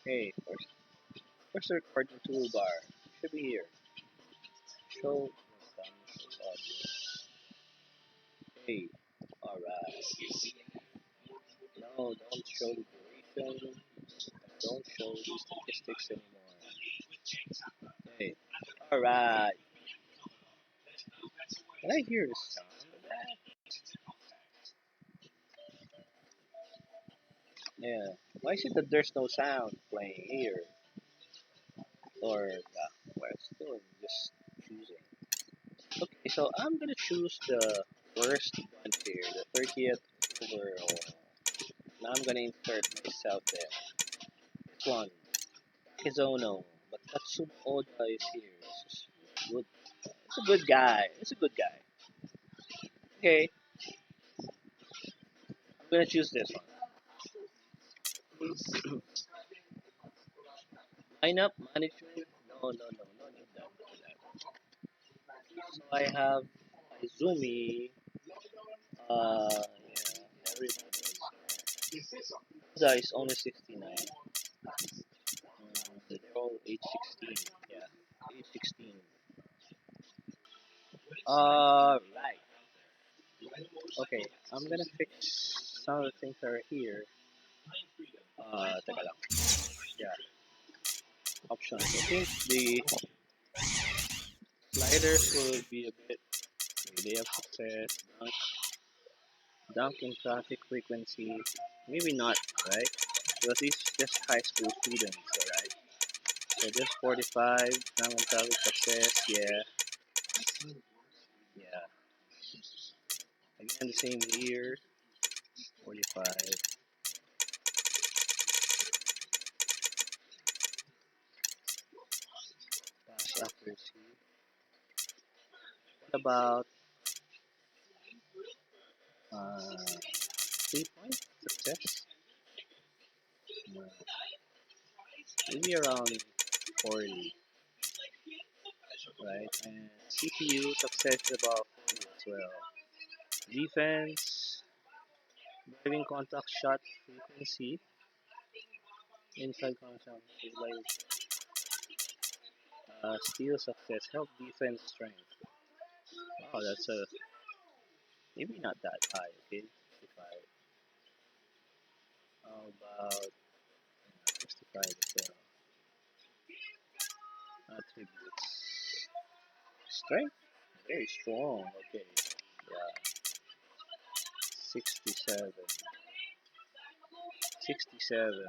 Hey, where's the recording toolbar? Should be here. Show audio. Hey, alright. No, don't show the duration. Don't show the statistics anymore. Hey, alright. Can I hear the sound of that? Yeah. Why is it that there's no sound playing here? Or, we're still just choosing. Okay, so I'm gonna choose the worst one here, the 30th overall. Now I'm gonna insert myself there. This one, Takezono, but Tatsuno Oda is here. This is good. It's a good guy. It's a good guy. Okay, I'm gonna choose this one. Lineup management. No need that. No need that. So I have Izumi. Yeah, everybody. Oda is only 69. They're all age 16. Yeah, age 16. Alright. Okay, I'm gonna fix some of the things that are here. Teka lang. Yeah, options. I think the sliders will be a bit. Okay, they have success, dunk in traffic frequency. Maybe not, right? Because these just high school students, alright? So just 45, dunk in traffic success, yeah. Yeah. Again, the same here. 45. Pass accuracy. What about 3 point success? No. Maybe around 40, right? And CPU success is about 40 as well. Defense, driving contact shot frequency, inside contact, steal success, help defense strength. Wow, that's a maybe not that high. Okay, 65. How about 65 as well? Attributes. Strength, very strong. Okay, yeah, 67. 67.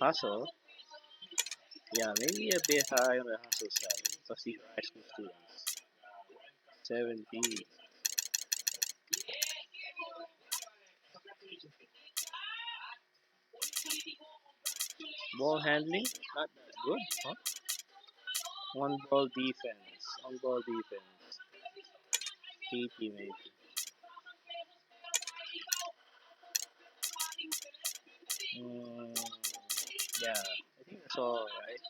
Hustle, yeah, maybe a bit high on the hustle side because these are high school students. 70. Ball handling, not that good, huh? On ball defense, 80 maybe. Mm, yeah, I think that's all right.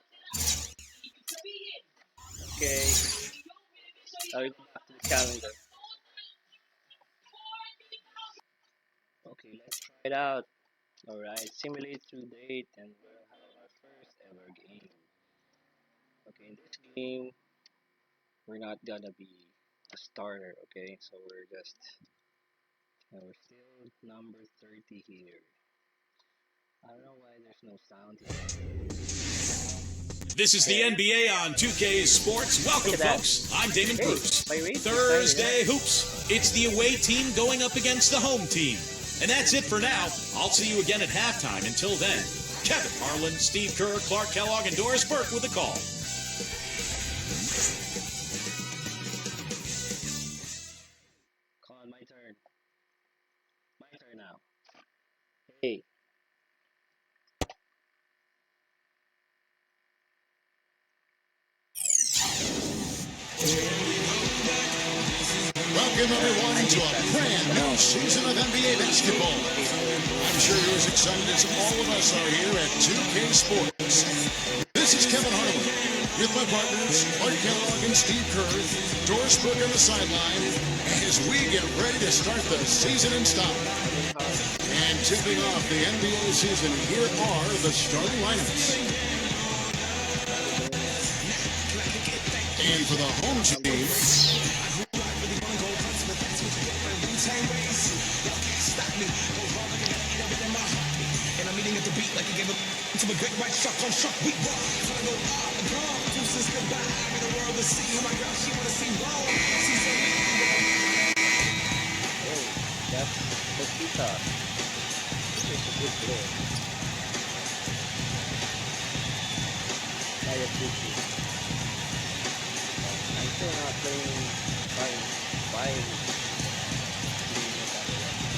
Okay, now we go back to the calendar. Okay, let's try it out. Alright, simulate through date and we'll have our first ever game. Okay, in this game, we're not gonna be a starter, okay? So we're still number 30 here. I don't know why there's no sound here. This is the NBA on 2K Sports. Welcome, folks. I'm Damon Bruce. Thursday Hoops. It's the away team going up against the home team. And that's it for now. I'll see you again at halftime. Until then, Kevin Harlan, Steve Kerr, Clark Kellogg, and Doris Burke with the call. Come on, my turn. My turn now. Hey. Welcome everyone to a brand new season of NBA basketball. I'm sure you're as excited as all of us are here at 2K Sports. This is Kevin Harlan with my partners Clark Kellogg and Steve Kerr, Doris Burke on the sideline as we get ready to start the season in style. And Tipping off the NBA season, here are the starting lineups. And for the home team, that's Kokita. This is a good player. Hayabuki. I'm still not playing fine.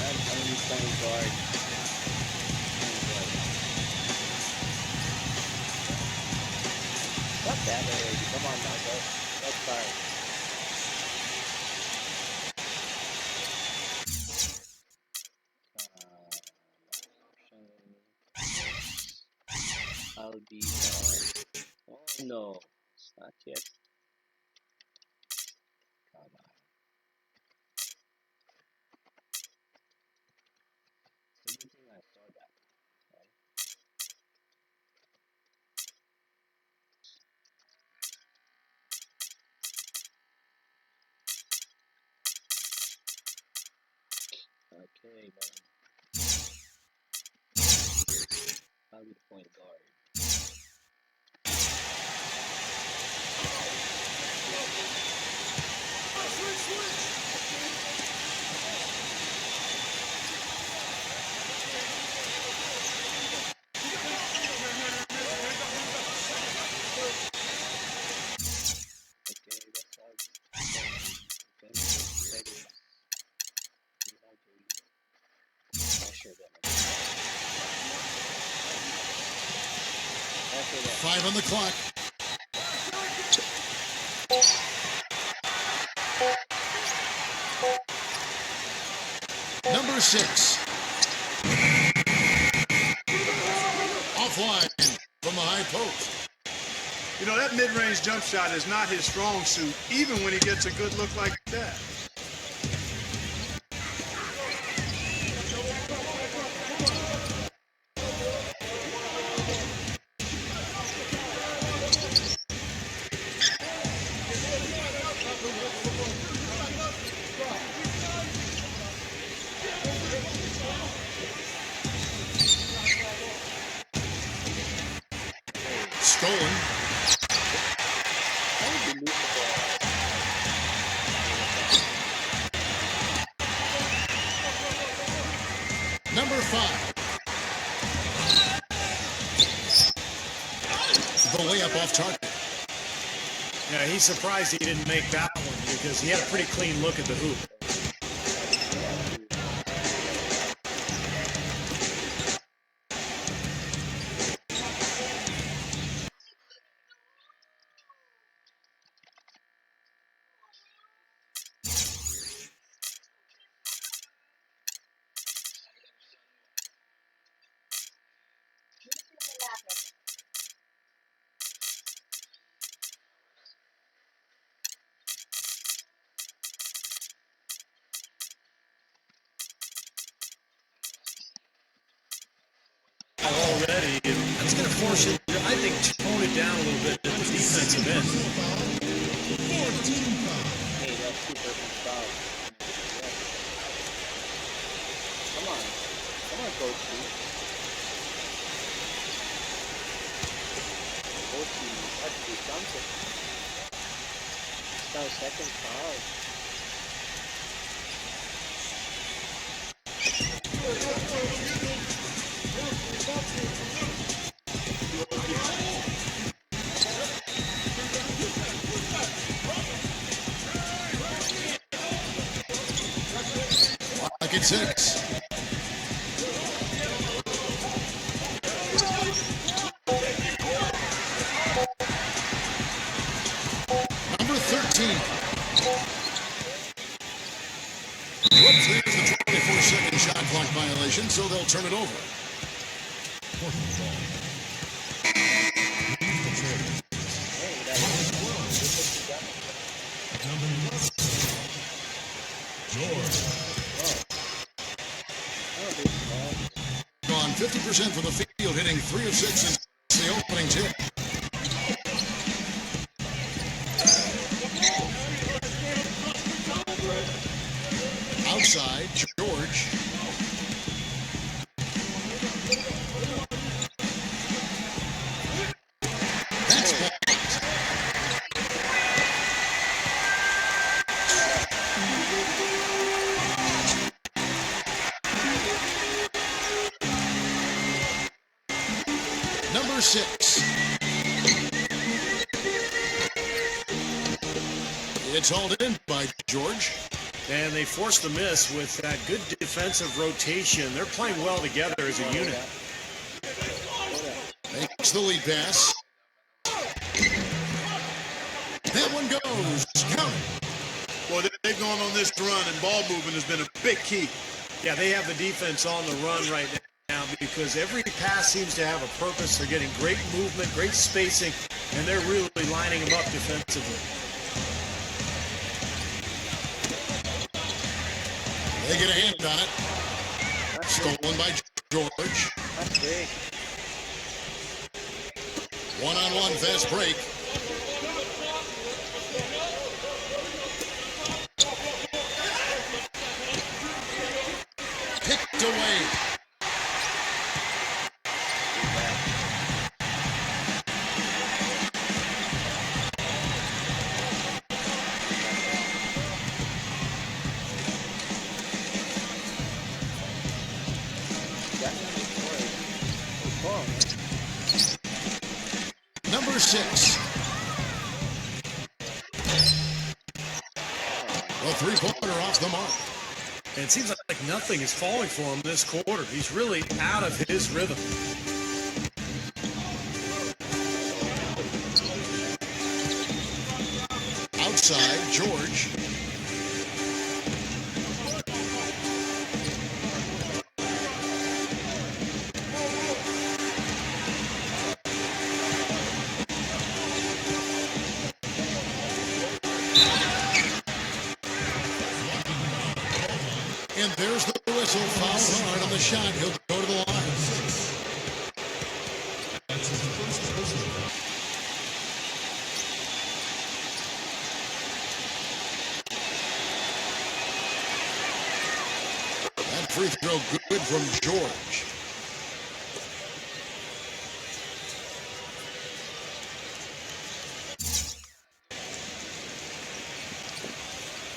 I'm only playing guard. Stop that already. Come on now, go. Let's start. I'll be oh no, it's not yet. Come on. So you think I saw that? Right? Okay, man. I'll be the point guard. Okay, that's all. Pressure them. After that. 5 on the clock. Number 6. Offline from the high post. You know, that mid-range jump shot is not his strong suit, even when he gets a good look like that. Stolen. Number 5. The layup off target. Yeah, he's surprised he didn't make that one because he had a pretty clean look at the hoop. Already, that's going to force it to, I think, tone it down a little bit at the defensive end. Hey, that's super foul. Come on, Coach. Coach, that's the concept. It's our second foul. Like it's 6. Number 13. Whoops, there's the 24-second shot clock violation, so they'll turn it over. Oh, this ball. 50% from the field, hitting 3 of 6 since the opening tip. Outside, George. That's blocked. Number 6. It's hauled in by George. And they forced the miss with that good defensive rotation. They're playing well together as a unit. Makes the lead pass. That one goes. Count it. Well, they've gone on this run, and ball movement has been a big key. Yeah, they have the defense on the run right now because every pass seems to have a purpose. They're getting great movement, great spacing, and they're really lining them up defensively. They get a hand on it. Stolen by George. That's big. One-on-one fast break. Picked away. Number 6. A three-pointer off the mark. And it seems like nothing is falling for him this quarter. He's really out of his rhythm. Outside, George. And there's the whistle. Foul hard on the shot. He'll go to the line. That free throw good from George.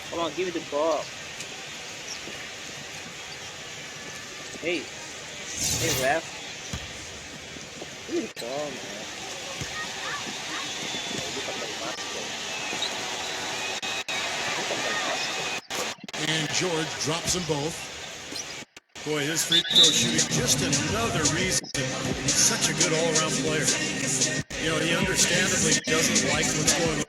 Come on, give me the ball. Hey, ref. Give me the ball, man. And George drops them both. Boy, his free throw shooting, just another reason he's such a good all-around player. You know, he understandably doesn't like what's going on.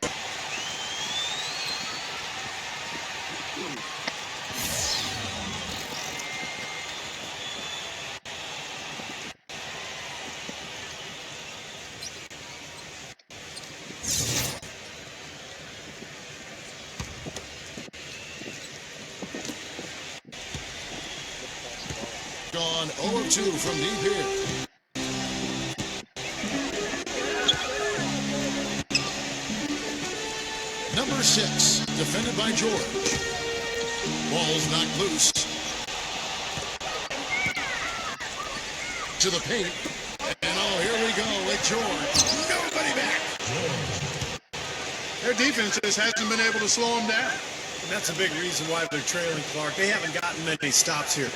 Gone 0 of 2 from deep here. Number 6, defended by George. Ball's knocked loose. To the paint. And oh, here we go with George. Nobody back. Their defense just hasn't been able to slow them down. And that's a big reason why they're trailing Clark. They haven't gotten many stops here.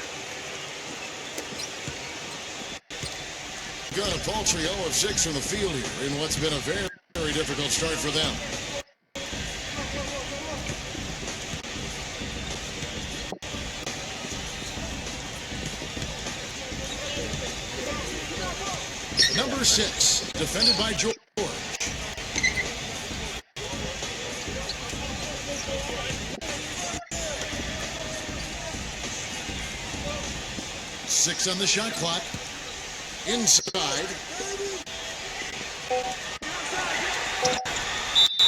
Got a paltry 0 of 6 from the field here in what's been a very, very difficult start for them. Number 6, defended by George. Six on the shot clock. Inside.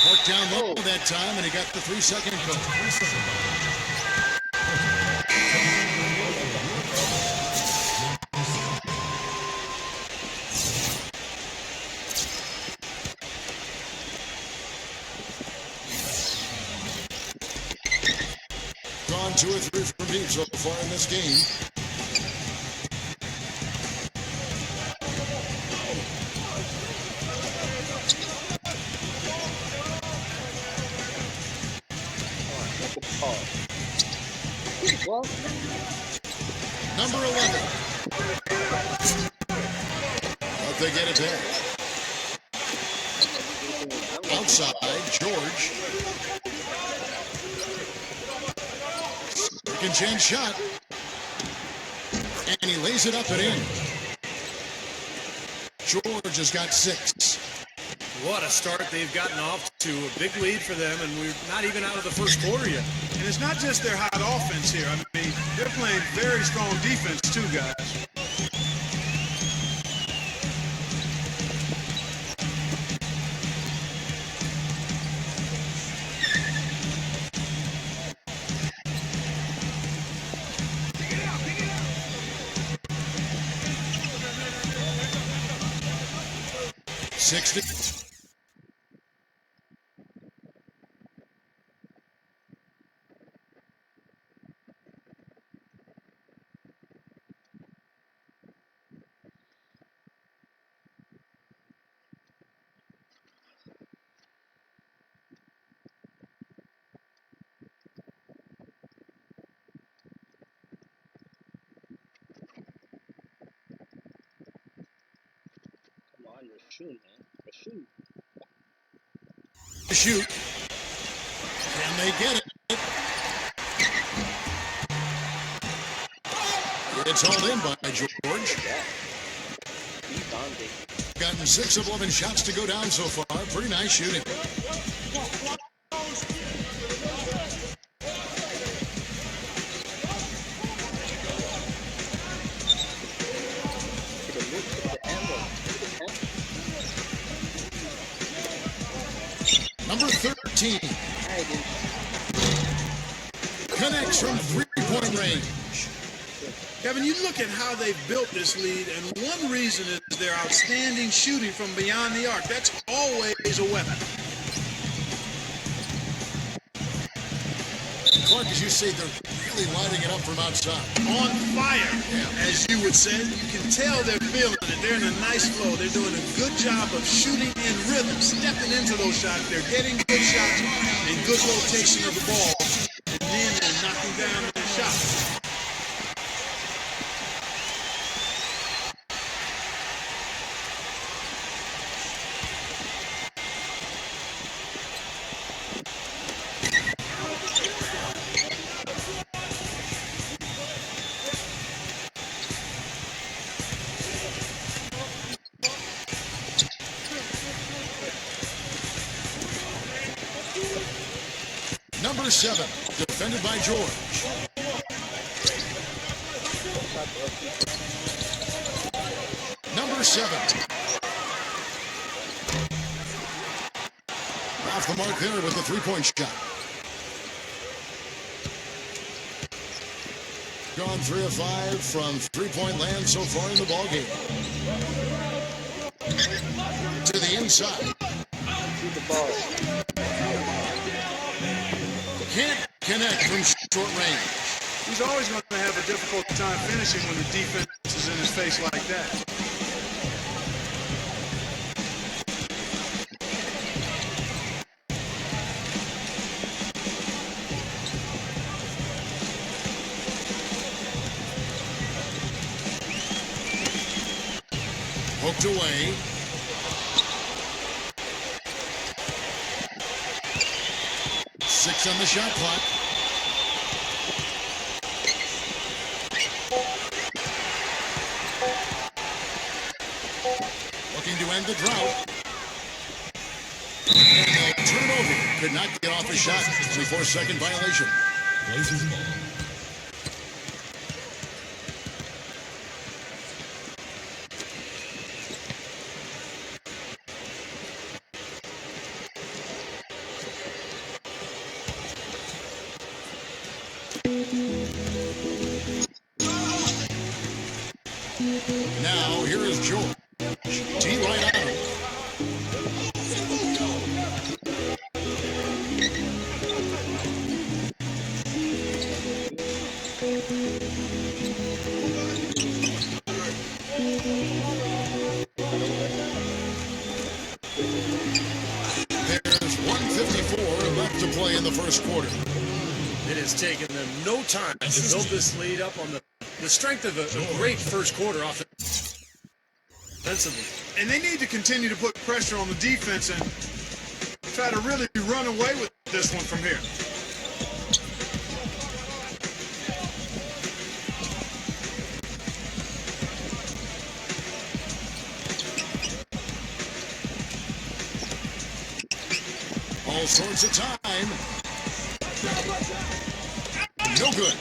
Parked down low that time, and he got the 3-second code. gone 2 or 3 from deep so far in this game. Number 11. But they get it there. Outside, George. Second chance shot. And he lays it up and in. George has got 6. What a start they've gotten off to. A big lead for them, and we're not even out of the first quarter yet. And it's not just their hot offense here. I mean, they're playing very strong defense too, guys. Shoot, man. Shoot. Shoot. Can they get it? It's hauled in by George. Gotten 6 of 11 shots to go down so far. Pretty nice shooting. Number 13. Connects from 3-point range. Kevin, you look at how they've built this lead, and one reason is their outstanding shooting from beyond the arc. That's always a weapon. Clark, as you say, they're really lighting it up from outside. On fire, as you would say. You can tell they're feeling it. They're in a nice flow. They're doing a good job of shooting in rhythm, stepping into those shots. They're getting good shots and good rotation of the ball. And then they're knocking down their shots. Number 7, defended by George. Number 7. Off the mark there with the 3-point shot. Gone 3 of 5 from 3-point land so far in the ballgame. To the inside. Shoot the ball. Can't connect from short range. He's always going to have a difficult time finishing when the defense is in his face like that. Poked away. Six on the shot clock. Looking to end the drought. And they'll turn it over. Could not get off a shot. 24-second violation. Places ball. Now, here is George. Tee right out. There's 1:54 left to play in the first quarter. It has taken them no time to build this lead up on the strength of a great first quarter offensively. And they need to continue to put pressure on the defense and try to really run away with this one from here. All sorts of time. No good.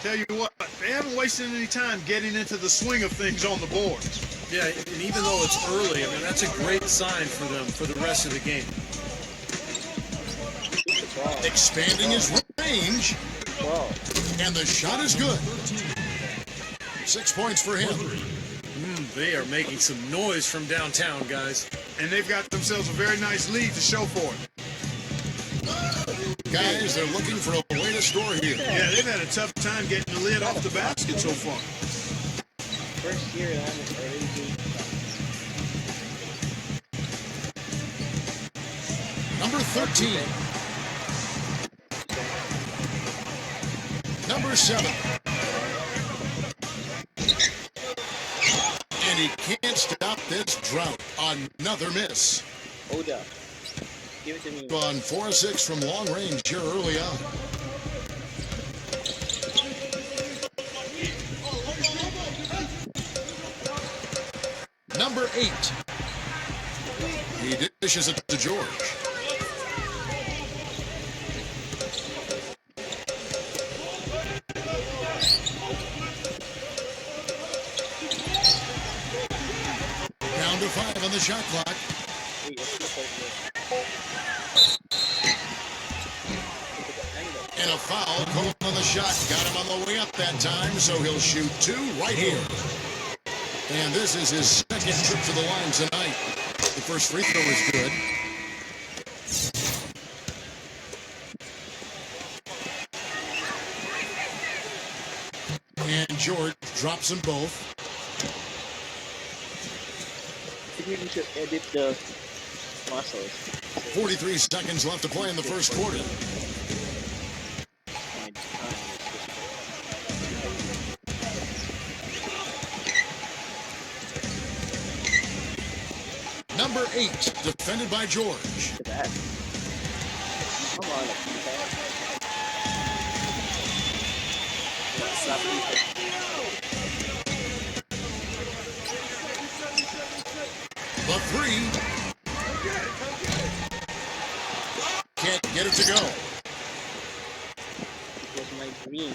Tell you what, they haven't wasted any time getting into the swing of things on the boards. Yeah, and even though it's early, I mean, that's a great sign for them for the rest of the game. Expanding his range. And the shot is good. 6 points for him. They are making some noise from downtown, guys. And they've got themselves a very nice lead to show for it. Guys, they're looking for a way to score here. Yeah, they've had a tough time getting the lid off the basket so far. First year on this already being Number 13. Number 7. And he can't stop this drought. Another miss. Hold up. Give it to me. On 4-6 from long range here early on. Number 8. He dishes it to George. Down to 5 on the shot clock. And a foul called on the shot. Got him on the way up that time, so he'll shoot 2 right here. And this is his second trip to the line tonight. The first free throw is good. And George drops them both. I think we should edit the muscles. 43 seconds left to play in the first quarter. Number 8, defended by George. Look at that. Come on, The 3. Can't get it to go. it was my dream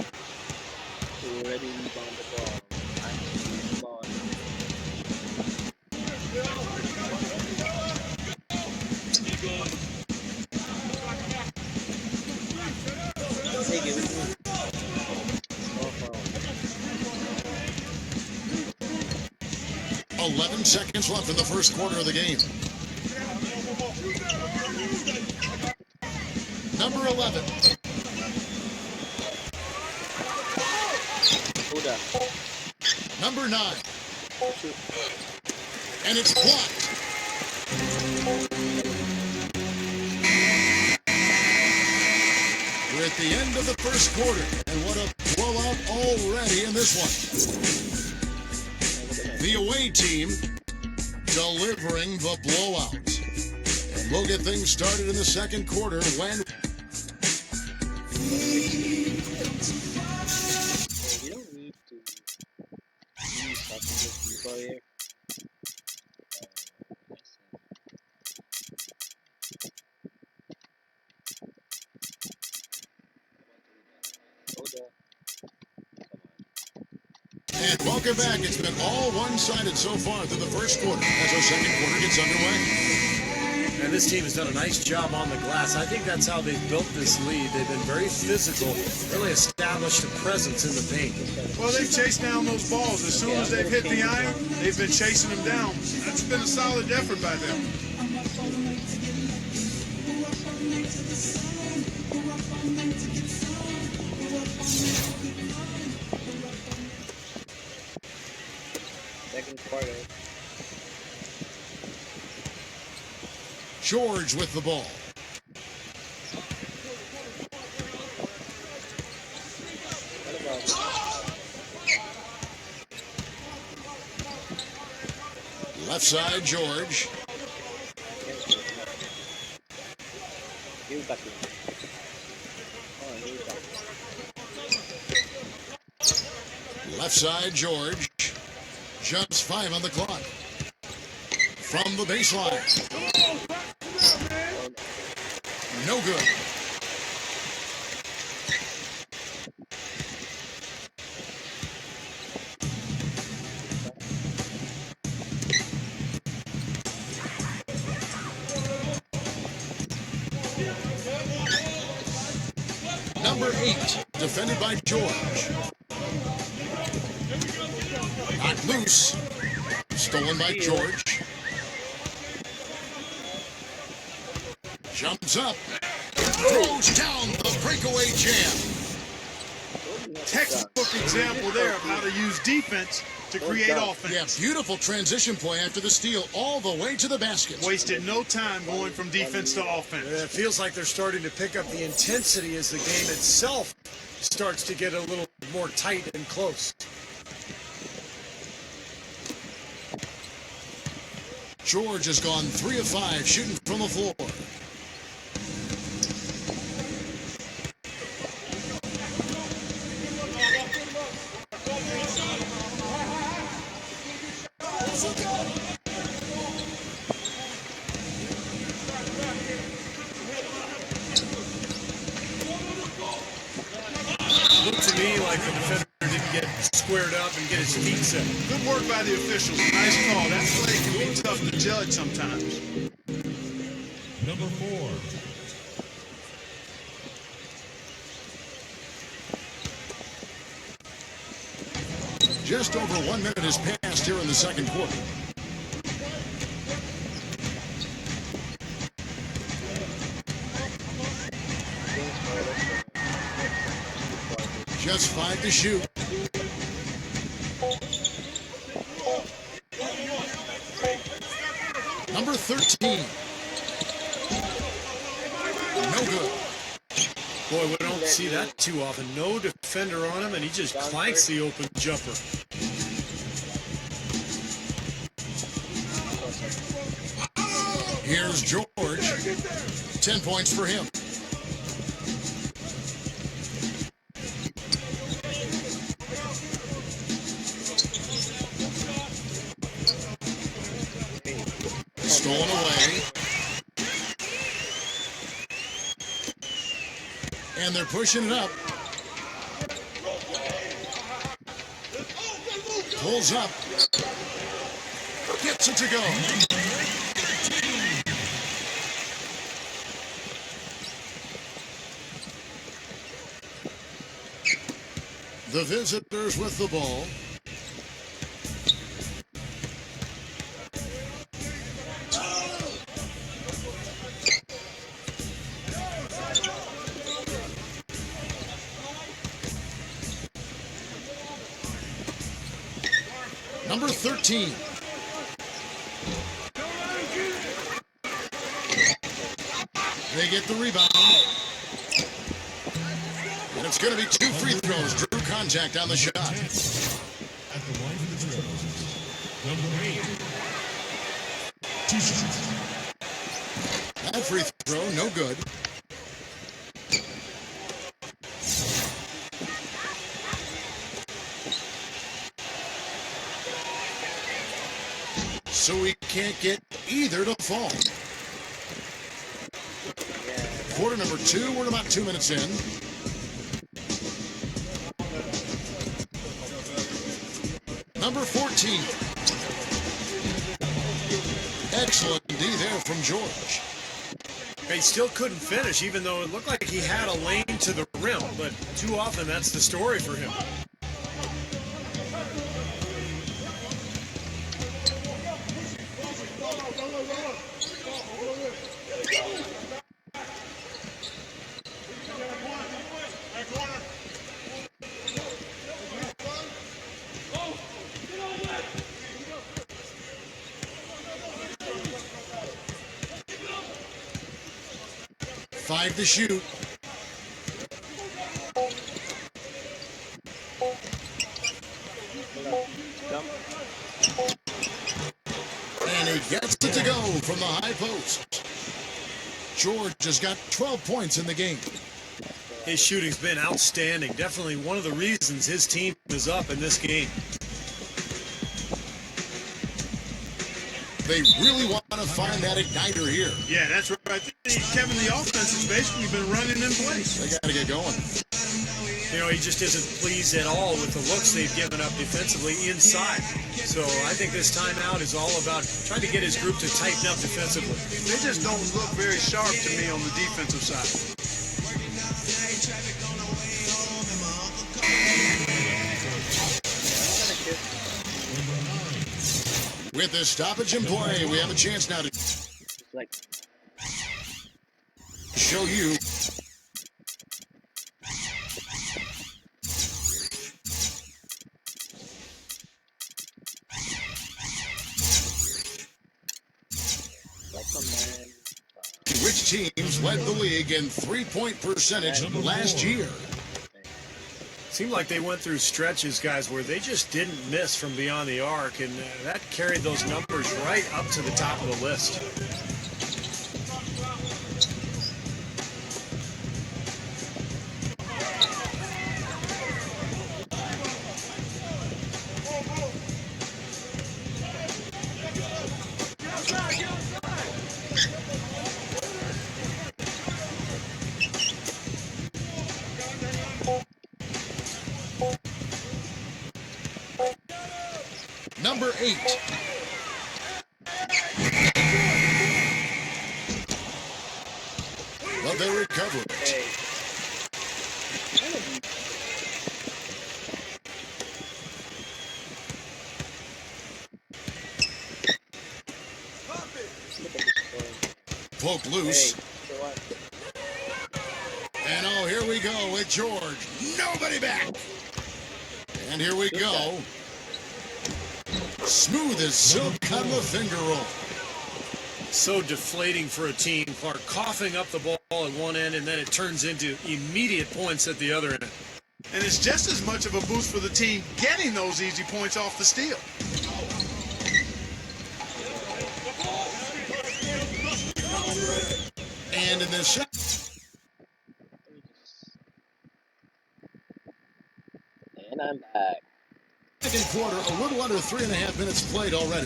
to already rebound the ball. I'm the ball. Hey, give it to me. Oh, 11 seconds left in the first quarter of the game. Number 11. hold up. Number 9. And it's blocked. We're at the end of the first quarter, and what a blowout already in this one. The away team delivering the blowout. And we'll get things started in the second quarter when... You don't need to use substitute people here. And welcome back. It's been all one-sided so far through the first quarter as our second quarter gets underway. And this team has done a nice job on the glass. I think that's how they've built this lead. They've been very physical, really established a presence in the paint. Well, they've chased down those balls. As soon as they've hit the iron, they've been chasing them down. That's been a solid effort by them. quarter. George with the ball. What about Left side, George. you got it? Oh, you got it. Left side, George. Just 5 on the clock. From the baseline. No good. Number 8, defended by George. Knocked loose. Stolen by George. Jumps up. Throws down the breakaway jam. Textbook example there of how to use defense to create offense. Yeah, beautiful transition play after the steal all the way to the basket. Wasted no time going from defense to offense. It feels like they're starting to pick up the intensity as the game itself starts to get a little more tight and close. George has gone 3 of 5 shooting from the floor. Looked to me like the defender didn't get squared up and get his feet set. Good work by the officials. Nice call. That play can be tough to judge sometimes. Number 4. Just over 1 minute has passed here in the second quarter. Just 5 to shoot. Number 13. No good. Boy, we don't see that too often. No defender on him, and he just clanks the open jumper. Here's George. 10 points for him. Stolen away. And they're pushing it up. Pulls up. Gets it to go. The visitors with the ball. Number 13. They get the rebound. And it's going to be 2 free throws. Drew contact on the shot. At the line for the Trailblazers, number 8. 2 shots. That free throw, no good. So we can't get either to fall. Quarter number 2, we're about 2 minutes in. Number 14. Excellent D there from George. He still couldn't finish, even though it looked like he had a lane to the rim, but too often that's the story for him. 5 to shoot. And he gets it to go from the high post. George has got 12 points in the game. His shooting's been outstanding. Definitely one of the reasons his team is up in this game. They really want to find that igniter here. Yeah, that's right. I think, Kevin, the offense has basically been running in place. They got to get going. You know, he just isn't pleased at all with the looks they've given up defensively inside. So I think this timeout is all about trying to get his group to tighten up defensively. They just don't look very sharp to me on the defensive side. With the stoppage in play, we have a chance now to show you which teams led the league in three-point percentage last year. Seemed like they went through stretches, guys, where they just didn't miss from beyond the arc, and that carried those numbers right up to the top of the list. Number 8. But they recover it. Poke loose. And oh, here we go with George. Nobody back. And here we go. Smooth as silk on the finger roll. So deflating for a team, Clark, coughing up the ball at one end, and then it turns into immediate points at the other end. And it's just as much of a boost for the team getting those easy points off the steal. And in this shot. And I'm back. Second quarter, a little under 3.5 minutes played already.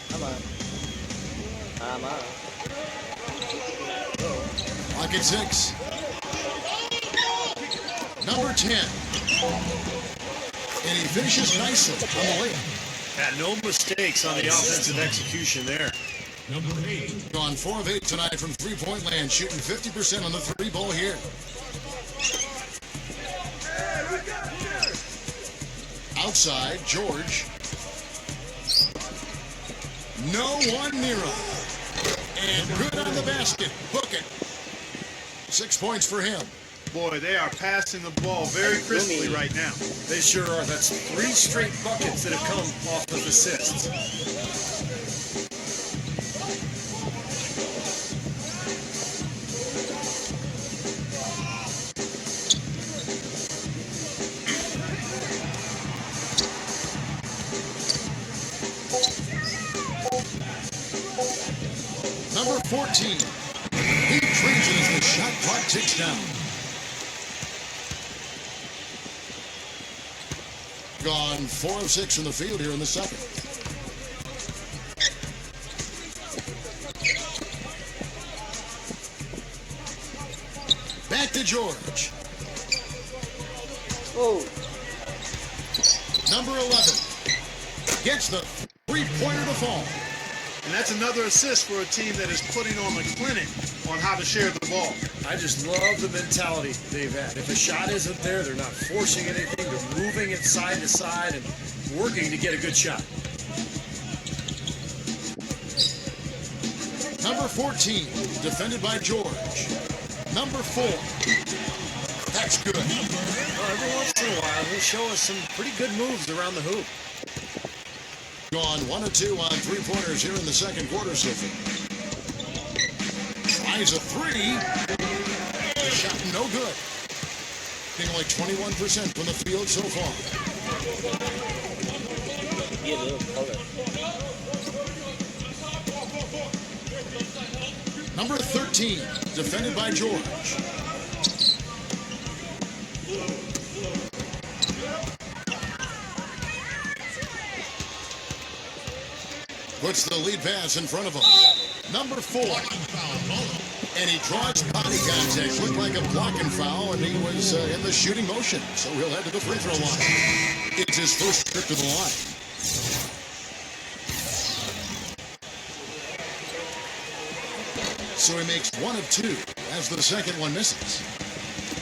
Come on. Come on. Clock at 6. Number 10. And he finishes nicely on the layup. Had no mistakes on the offensive execution there. Number 8. Gone 4 of 8 tonight from three-point land, shooting 50% on the three ball here. Outside, George. No one near him. And good on the basket. Book it. 6 points for him. Boy, they are passing the ball very crisply right now. They sure are. That's 3 straight buckets that have come off of assists. Number 14. He trades it as the shot clock ticks down. Gone 4 of 6 from the field here in the second. Back to George. Oh. Number 11 gets the three-pointer to fall. And that's another assist for a team that is putting on the clinic on how to share the ball. I just love the mentality they've had. If a shot isn't there, they're not forcing anything. They're moving it side to side and working to get a good shot. Number 14, defended by George. Number 4. That's good. Well, every once in a while, he'll show us some pretty good moves around the hoop. Gone 1 of 2 on three-pointers here in the second quarter, Sophie. Tries a three. The shot no good. Getting like 21% from the field so far. Get a little color. Number 13, defended by George. Puts the lead pass in front of him. Number 4. And he draws body contact. Looked like a blocking foul, and he was in the shooting motion. So he'll head to the free throw line. It's his first trip to the line. So he makes 1 of 2 as the second one misses.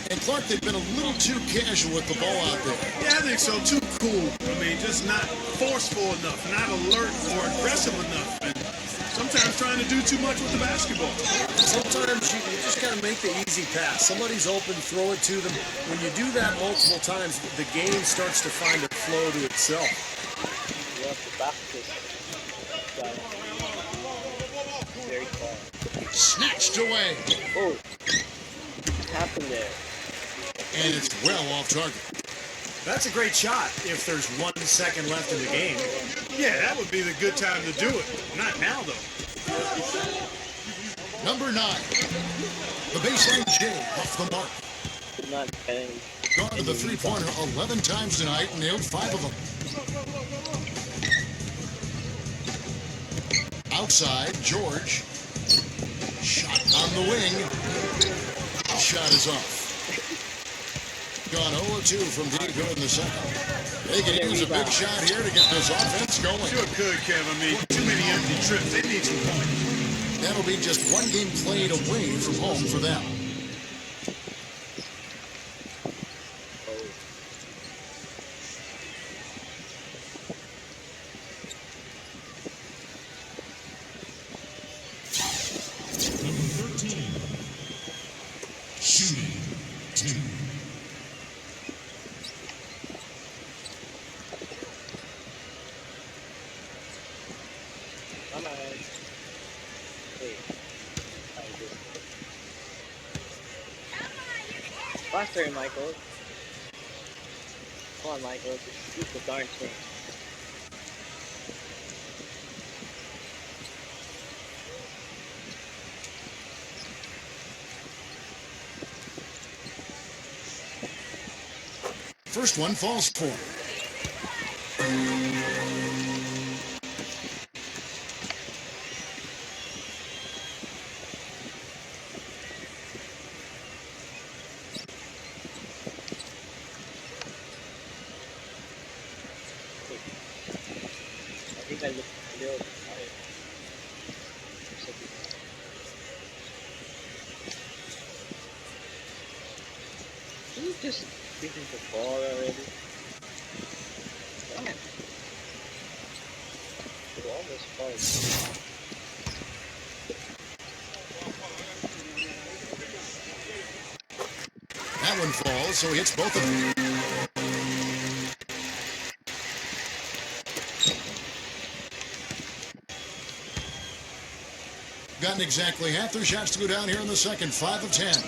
And Clark, they've been a little too casual with the ball out there. Yeah, I think so. Too cool. I mean, just not forceful enough, not alert or aggressive enough. And sometimes trying to do too much with the basketball. Sometimes you just got to make the easy pass. Somebody's open, throw it to them. When you do that multiple times, the game starts to find a flow to itself. You have to back this guy. Very far. Snatched away. Oh, what happened there? And it's well off target. That's a great shot if there's 1 second left in the game. Yeah, that would be the good time to do it. Not now, though. Number 9. The baseline J off the mark. Could not bang. Gone to the three-pointer 11 times tonight and nailed 5 of them. Outside, George. Shot on the wing. Shot is off. Gone 0-2 from deep here in the second. They could use a big shot here to get this offense going. Sure could, Kev. I mean, too many empty trips. They need some points. That'll be just 1 game played away from home for them. Number 13. Shooting 2. Come on. Wait. Faster, Michael. Come on, Michael. Just shoot the darn thing. First one falls for. I think I look a little tired. Can you just give him the ball already? Damn. It almost falls. That one falls, so he hits both of them. Gotten exactly half their shots to go down here in the second. 5 of 10.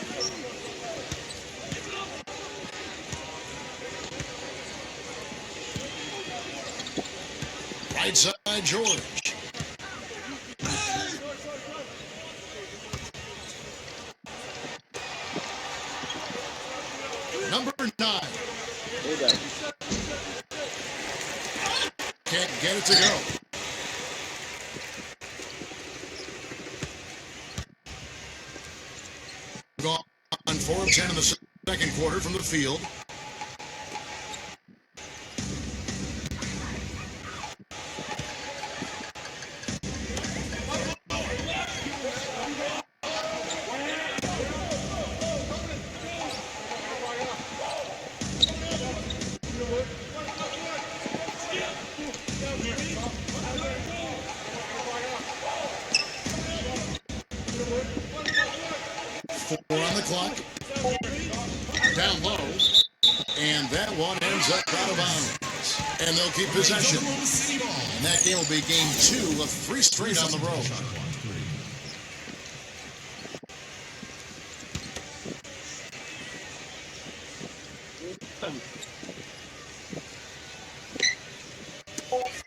Right side, George. Number 9. Can't get it to go. Gone 4 of 10 in the second quarter from the field. On the clock, down low, and that one ends up out of bounds. And they'll keep possession. And that game will be game 2 of 3 straight on the road.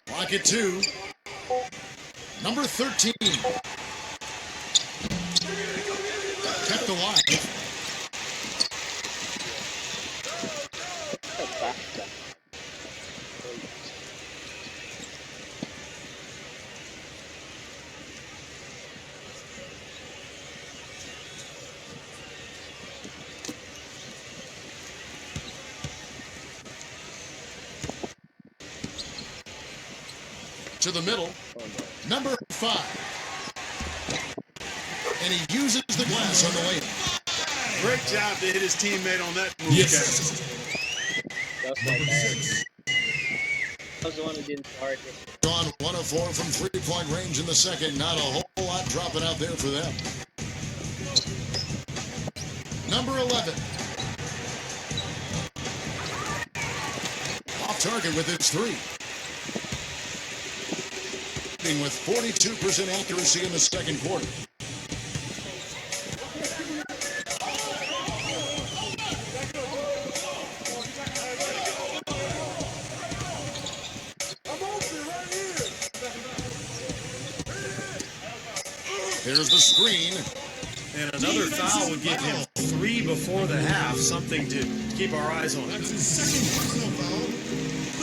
Clock at 2. Number 13. Kept alive. To the middle. Number 5. And he uses the glass on the way. Great job to hit his teammate on that move, Yes. That was not bad. That was the one who didn't start it. Gone 1 of 4 from three-point range in the second. Not a whole lot dropping out there for them. Number 11. Off target with its 3. With 42% accuracy in the second quarter. There's the screen. And another foul would give him 3 before the half, something to keep our eyes on. That's his second personal foul.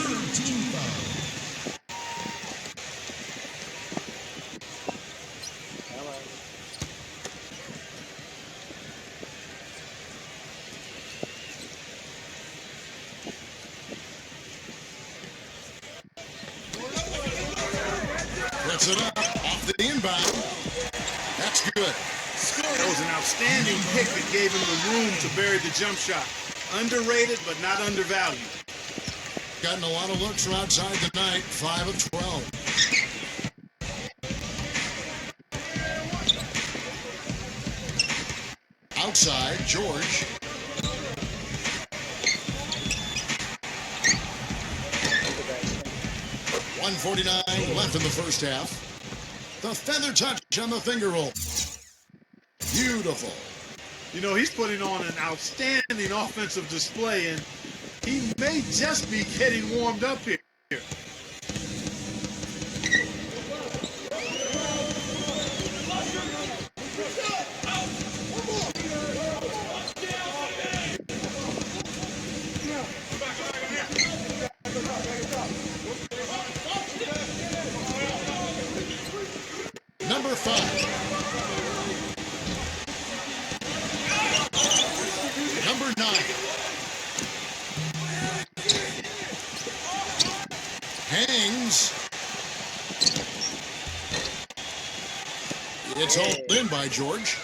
13 foul. Puts it up off the inbound. That's good. That was an outstanding pick that gave him the room to bury the jump shot. Underrated, but not undervalued. Gotten a lot of looks from outside tonight. 5 of 12. Outside, George. .149 left in the first half. The feather touch on the finger roll. Beautiful. You know, he's putting on an outstanding offensive display, and he may just be getting warmed up here. Number 5. Number 9. Hangs. It's hauled in by George.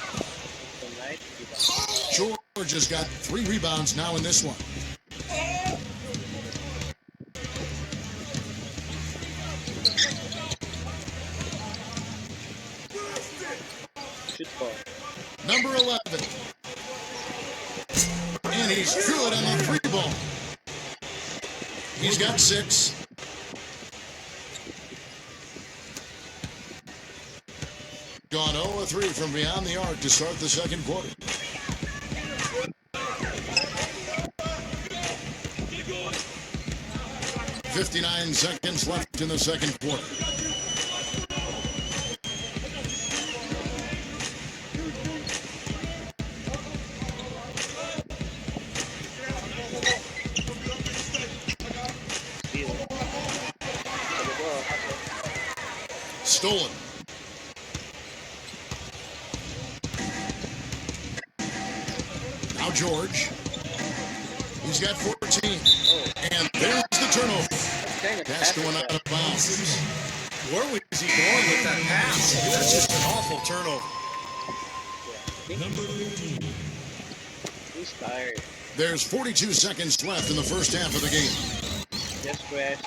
George has got 3 rebounds now in this one. Number 11. And he's good on the 3 ball. He's got 6. Gone 0 of 3 from beyond the arc to start the second quarter. .59 seconds left in the second quarter. Stolen. Now George. He's got 14. And there's the turnover. Pass going out of bounds. Where was he going with that pass? That's just an awful turnover. He's tired. There's 42 seconds left in the first half of the game. Just rest.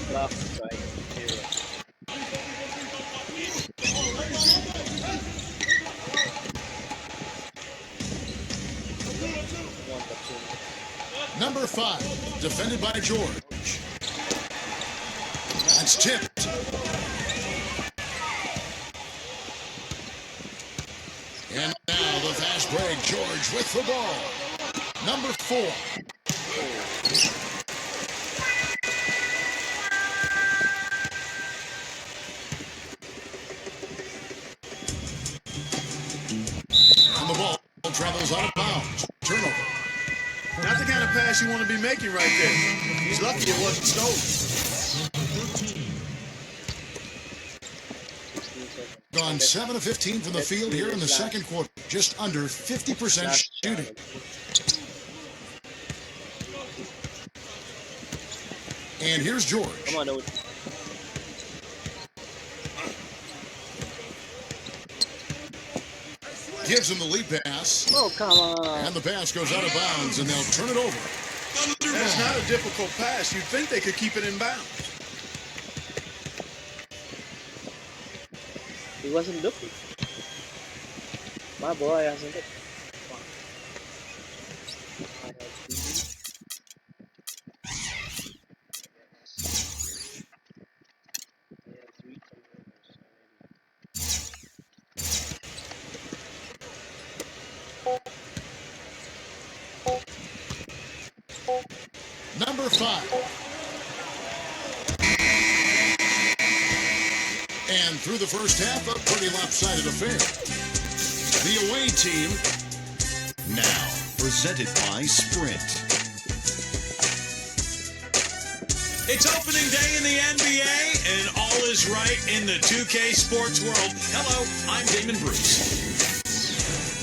Block, right? 0. Number 5, defended by George. That's tipped. And now the fast break. George with the ball. Number 4. And the ball travels out of bounds. Turnover. Not the kind of pass you want to be making right there. He's lucky it wasn't stolen. Gone 7 of 15 from the field here in the second quarter. Just under 50% shooting. And here's George. Come on, Gives him the lead pass. oh, come on. And the pass goes out of bounds, and they'll turn it over. That's not a difficult pass. You'd think they could keep it in bounds. He wasn't looking. My boy hasn't looked. Number 5. And through the first half, a pretty lopsided affair. The away team Now, presented by Sprint. It's opening day in the NBA, and all is right in the 2K sports world. Hello, I'm Damon Bruce.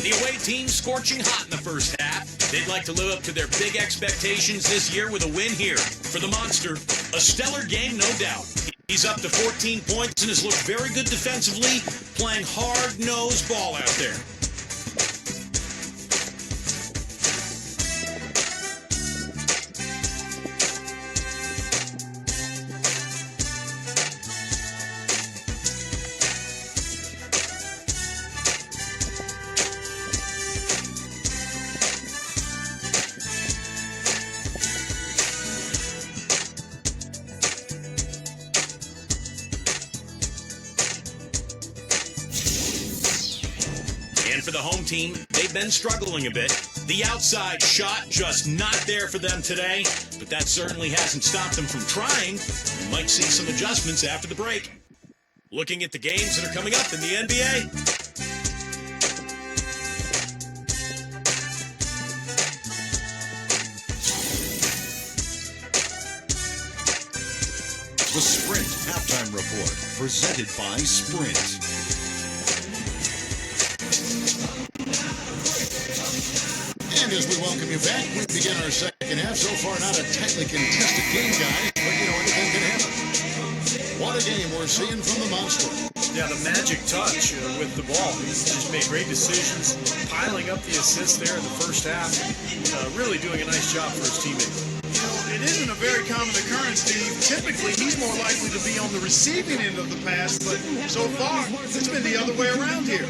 The away team scorching hot in the first half. They'd like to live up to their big expectations this year with a win here. For the Monster, a stellar game, no doubt. He's up to 14 points and has looked very good defensively, playing hard-nosed ball out there. And for the home team, they've been struggling a bit. The outside shot just not there for them today, but that certainly hasn't stopped them from trying. We might see some adjustments after the break. Looking at the games that are coming up in the NBA. The Sprint Halftime Report, presented by Sprint. And as we welcome you back, we begin our second half. So far, not a tightly contested game, guys, but you know, anything can happen. What a game we're seeing from the Monster. Yeah, the magic touch with the ball. He's just made great decisions, piling up the assists there in the first half. Really doing a nice job for his teammates. You know, it isn't a very common occurrence, Steve. Typically, he's more likely to be on the receiving end of the pass, but so far, it's been the other way around here.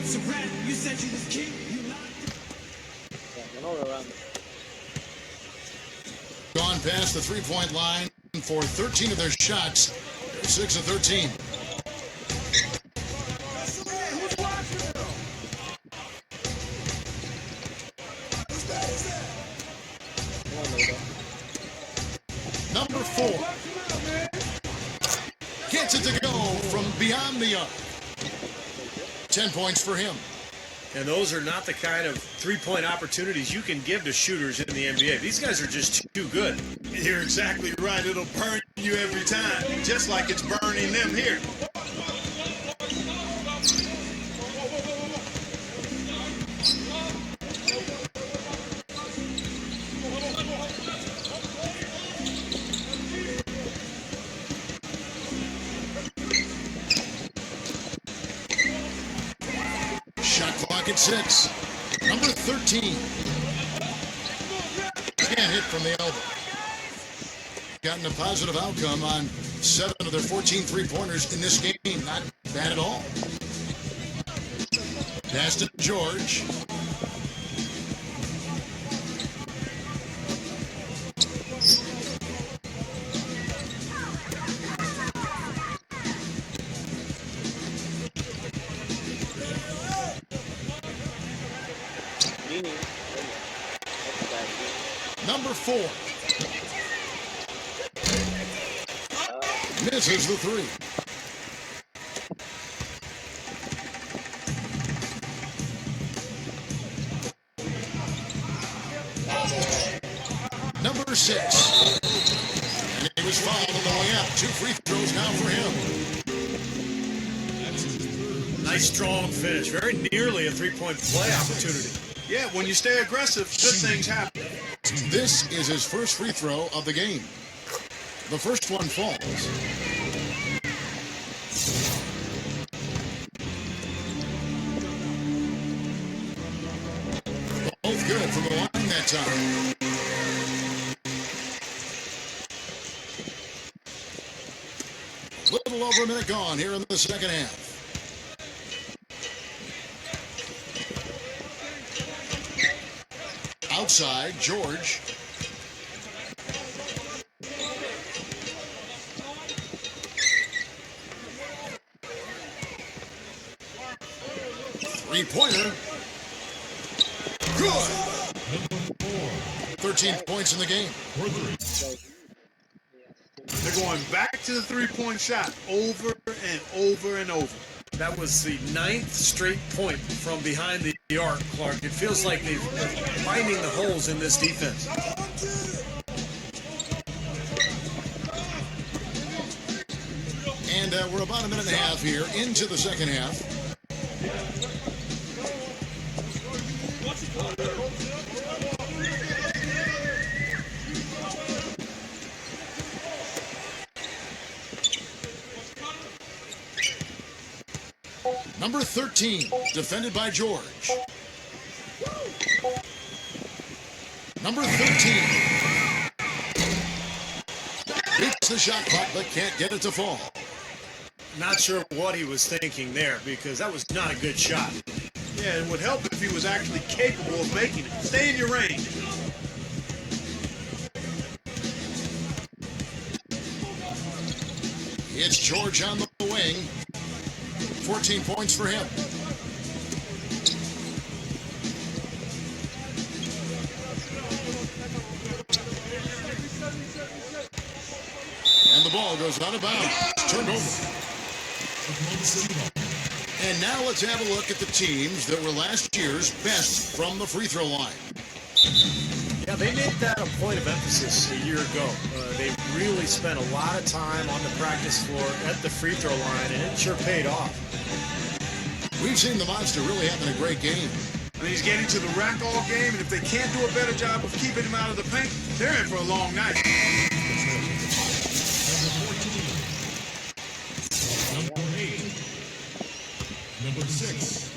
Gone past the three-point line for 13 of their shots. They're 6 of 13. Number 4. Gets it to go from beyond the arc. 10 points for him. And those are not the kind of three-point opportunities you can give to shooters in the NBA. These guys are just too good. You're exactly right. It'll burn you every time, just like it's burning them here. Shot clock at 6. Number 13. Can't hit from the elbow. Gotten a positive outcome on 7 of their 14 three-pointers in this game. Not bad at all. Pass to George. Number 4. Misses the 3. Number 6. And he was fouled on the way out. 2 free throws now for him. Nice strong finish. Very nearly a three-point play opportunity. Yeah, when you stay aggressive, good things happen. This is his first free throw of the game. The first one falls. Both good from the line that time. Little over a minute gone here in the second half. Outside, George. Three-pointer. Good. 13 points in the game. They're going back to the three-point shot over and over and over. That was the 9th straight point from behind the arc, Clark. It feels like they're finding the holes in this defense. And we're about a minute and a half here into the second half. Number 13, defended by George. Number 13. Beats the shot clock, but can't get it to fall. Not sure what he was thinking there, because that was not a good shot. Yeah, it would help if he was actually capable of making it. Stay in your range. It's George on the wing. 14 points for him. And the ball goes out of bounds. Turned over. And now let's have a look at the teams that were last year's best from the free throw line. Yeah, they made that a point of emphasis a year ago. They really spent a lot of time on the practice floor at the free throw line, and it sure paid off. We've seen the Monster really having a great game. I mean, he's getting to the rack all game, and if they can't do a better job of keeping him out of the paint, they're in for a long night. Number 8. Number 6.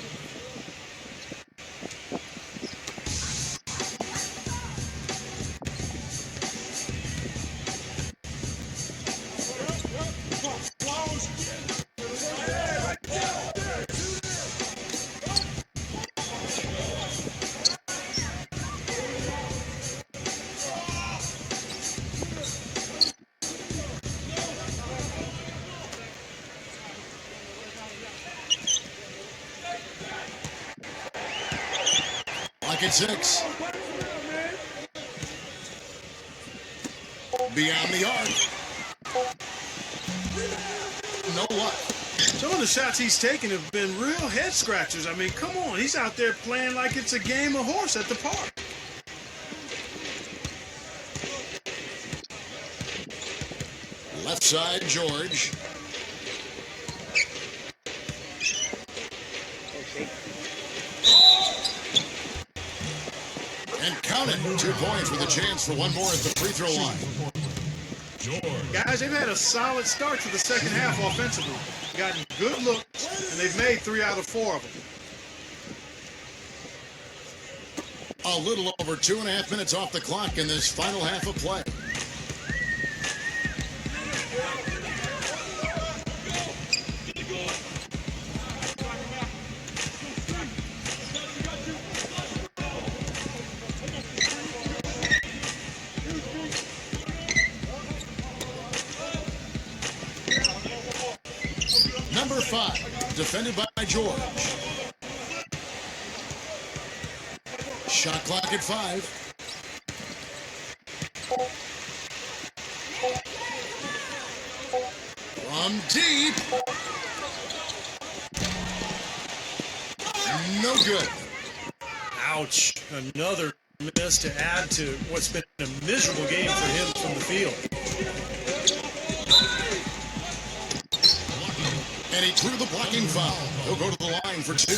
At 6. Beyond the arc. No luck. Some of the shots he's taken have been real head scratchers. I mean, come on. He's out there playing like it's a game of horse at the park. Left side, George. And count it. 2 points with a chance for one more at the free throw line. Guys, they've had a solid start to the second half offensively. Gotten good looks, and they've made 3 out of 4 of them. A little over 2.5 minutes off the clock in this final half of play. Number 5, defended by George. Shot clock at 5. From deep. No good. Ouch. Another miss to add to what's been a miserable game for him from the field. And he drew the blocking foul. He'll go to the line for 2.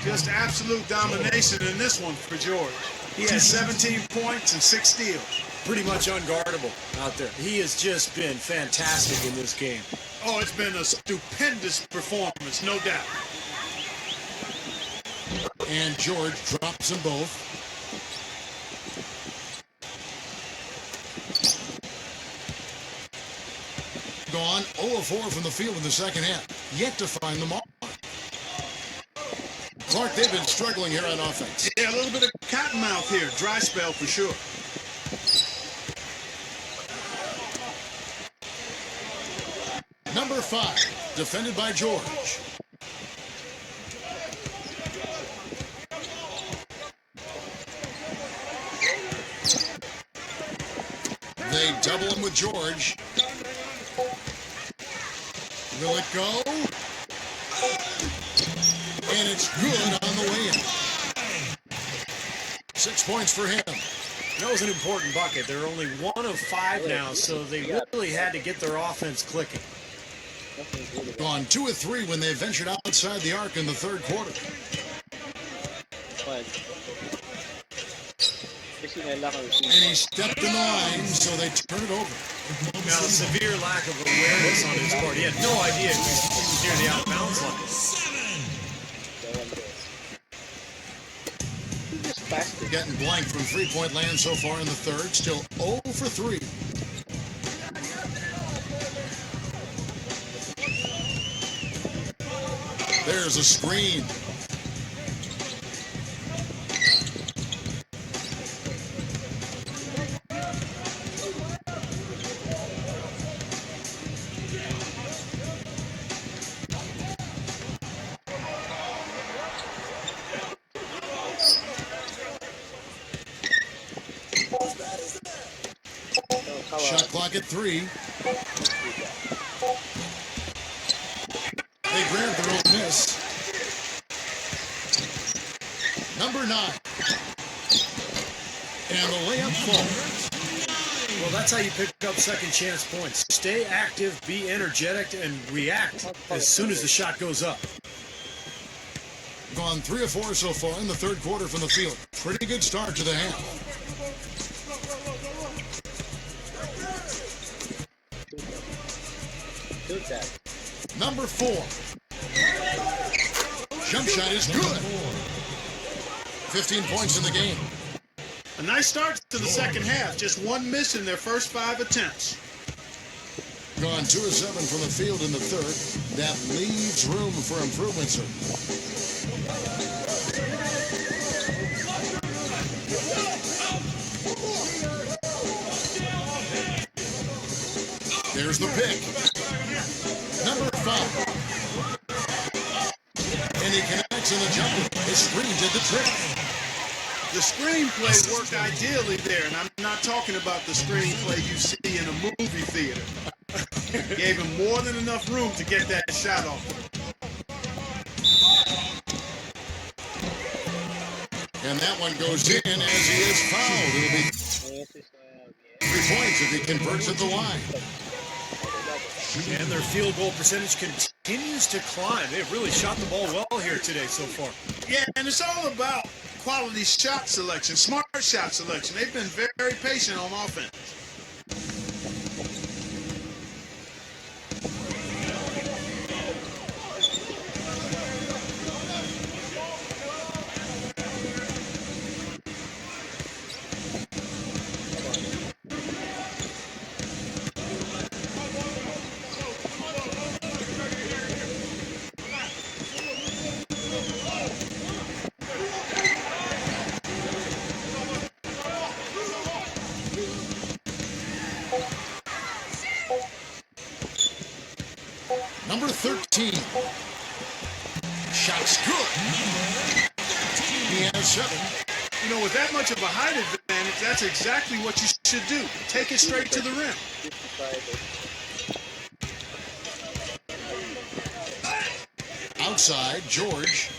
Just absolute domination in this one for George. He had 17 points and 6 steals. Pretty much unguardable out there. He has just been fantastic in this game. Oh, it's been a stupendous performance, no doubt. And George drops them both. Gone 0 of 4 from the field in the second half. Yet to find the mark. Clark, they've been struggling here on offense. Yeah, a little bit of cottonmouth here. Dry spell for sure. Number 5, defended by George. They double him with George. Will it go? And it's good on the way in. 6 points for him. That was an important bucket. They're only 1 of 5 now, so they really had to get their offense clicking. Gone 2 of 3 when they ventured outside the arc in the third quarter. And he stepped in the line, so they turn it over. Now, a severe lack of awareness on his part. He had no idea he was near the out-of-bounds line. Getting blank from three-point land so far in the third. Still 0 for 3. There's a screen. Shot clock at 3. They grab their own miss. Number 9. And the layup falls. Well, that's how you pick up second chance points. Stay active, be energetic, and react as soon as the shot goes up. Gone 3 of 4 so far in the third quarter from the field. Pretty good start to the half. Number 4. Jump shot is good. 15 points in the game. A nice start to the second half. Just 1 miss in their first 5 attempts. Gone 2 of 7 from the field in the third. That leaves room for improvement, sir. There's the pick. Number 5. And he connects in the jumper. His screen did the trick. The screenplay worked ideally there, and I'm not talking about the screenplay you see in a movie theater. Gave him more than enough room to get that shot off. And that one goes in as he is fouled. It'll be 3 points if he converts at the line. And their field goal percentage continues to climb. They've really shot the ball well here today so far. Yeah, and it's all about quality shot selection, smart shot selection. They've been very patient on offense. Number 13. Shot's good. He has 7. You know, with that much of a height advantage, That's exactly what you should do. Take it straight to the rim. Outside, George.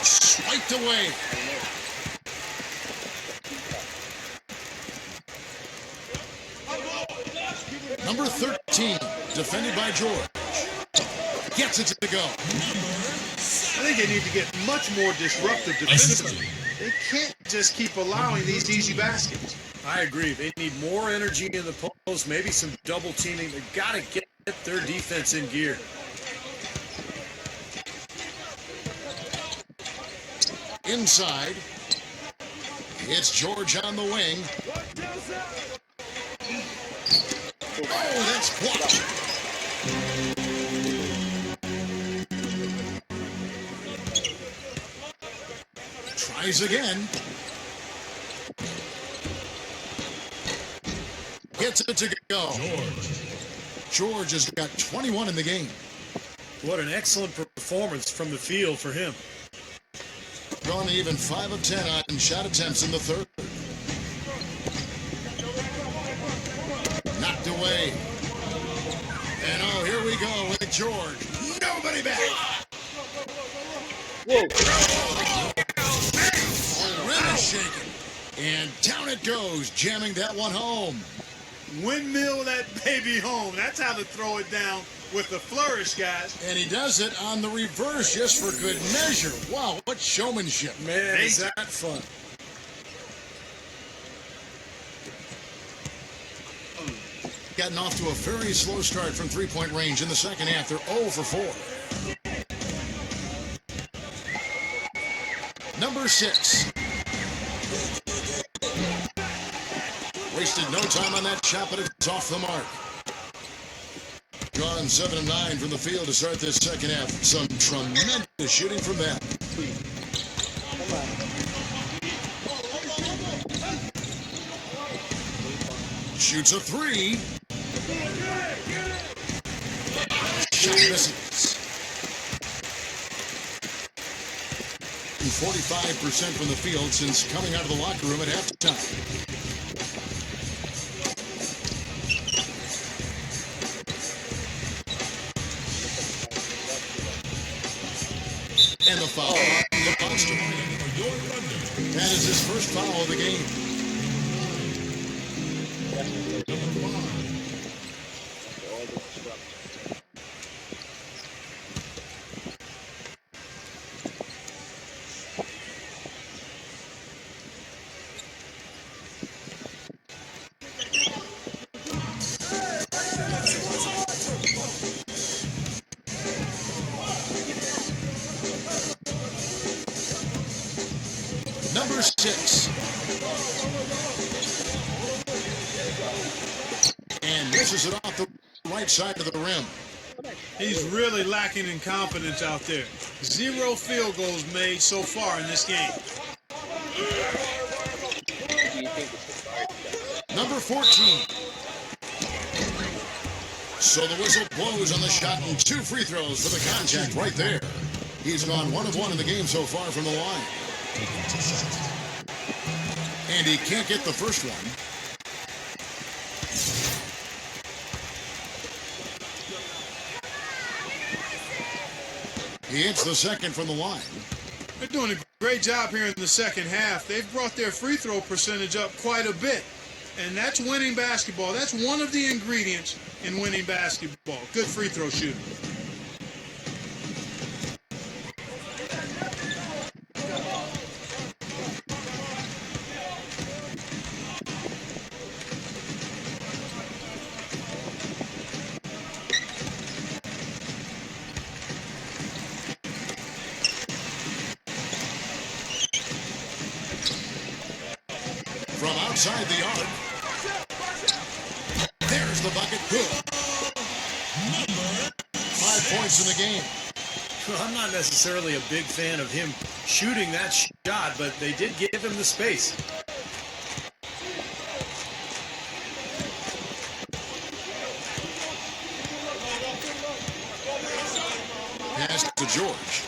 Swiped away. Number 13, defended by George. Gets it to go. I think they need to get much more disruptive defensively. They can't just keep allowing these easy baskets. I agree. They need more energy in the post, maybe some double teaming. They've got to get their defense in gear. Inside. It's George on the wing. Oh, that's blocked. Tries again. Gets it to go. George has got 21 in the game. What an excellent performance from the field for him. Gone even 5 of 10 on shot attempts in the third. Knocked away. And oh, here we go with George. Nobody back. Whoa. Oh, rim is shaking. And down it goes, jamming that one home. Windmill that baby home. That's how to throw it down with the flourish, guys. And he does it on the reverse just for good measure. Wow, what showmanship. Man, is that fun. Gotten off to a very slow start from three-point range in the second half. They're 0 for 4. Number 6. Wasted no time on that shot, but it's off the mark. Gone 7 of 9 from the field to start this second half. Some tremendous shooting from them. Shoots a 3. Shot misses. 45% from the field since coming out of the locker room at halftime. And the foul on the monster. That is his first foul of the game. Number 6. And misses it off the right side of the rim. He's really lacking in confidence out there. 0 field goals made so far in this game. Number 14. So the whistle blows on the shot and 2 free throws for the contact right there. He's gone 1 of 1 in the game so far from the line. And he can't get the first one. He hits the second from the line. They're doing a great job here in the second half. They've brought their free throw percentage up quite a bit. And that's winning basketball. That's one of the ingredients in winning basketball. Good free throw shooting. From outside the arc. There's the bucket. Good. 5 points in the game. Well, I'm not necessarily a big fan of him shooting that shot, but they did give him the space. Pass to George.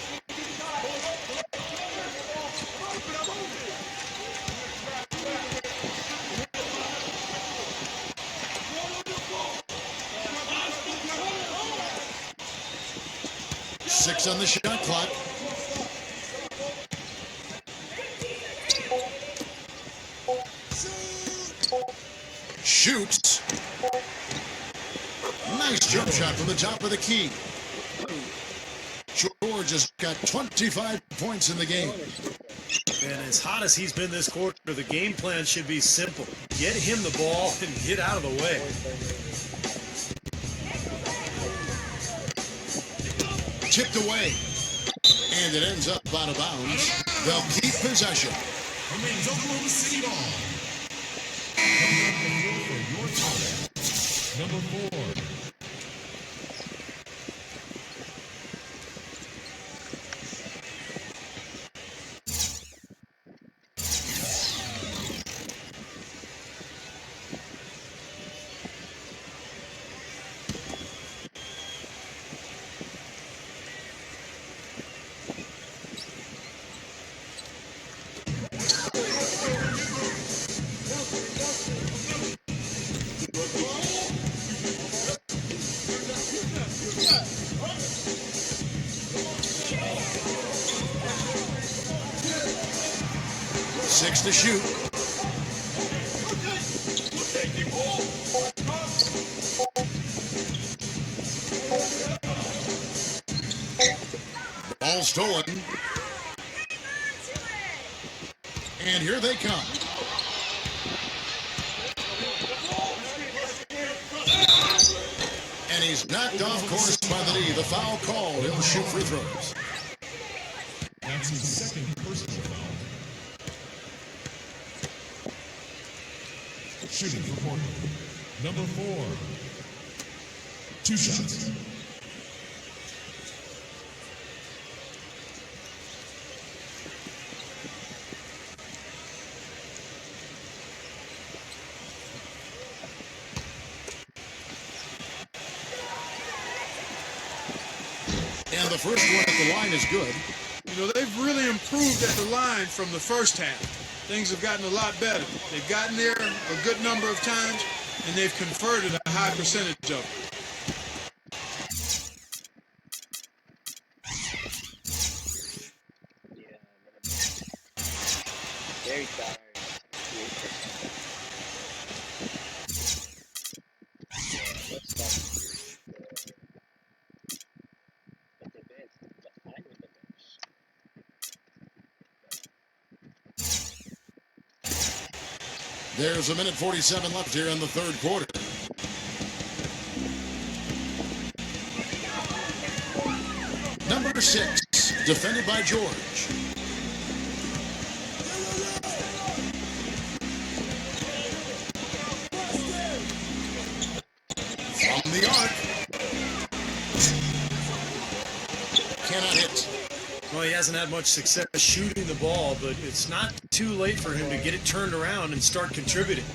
6 on the shot clock. Shoots. Nice jump shot from the top of the key. George has got 25 points in the game. And as hot as he's been this quarter, the game plan should be simple. Get him the ball and get out of the way. Tipped away. And it ends up out of bounds. They'll keep possession. Remains Oklahoma City ball. Number 4. 6 to shoot. Ball stolen. And here they come. And he's knocked off course by the knee. The foul called. He'll shoot free throws. That's his second personal foul. Shooting for Portland. Number 4. 2 shots. And the first one at the line is good. You know, they've really improved at the line from the first half. Things have gotten a lot better. They've gotten there a good number of times, and they've converted a high percentage of it. Yeah, very tired. There's a minute 47 left here in the third quarter. Number 6, defended by George. From the arc. Cannot hit. Well, he hasn't had much success shooting the ball, but it's not too late for him to get it turned around and start contributing.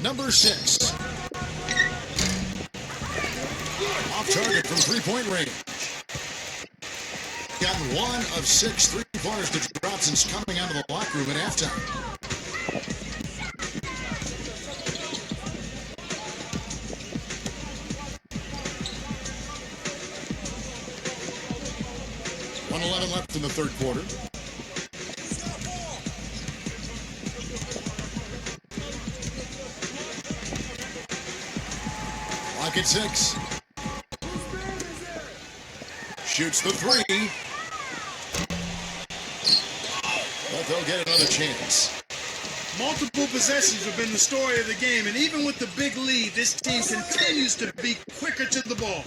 Number 6. Off target from three-point range. Gotten 1 of 6 three-pointers to drop since coming out of the locker room at halftime. Left in the third quarter. Clock at 6. Shoots the 3. But they'll get another chance. Multiple possessions have been the story of the game, and even with the big lead, this team continues to be quicker to the ball.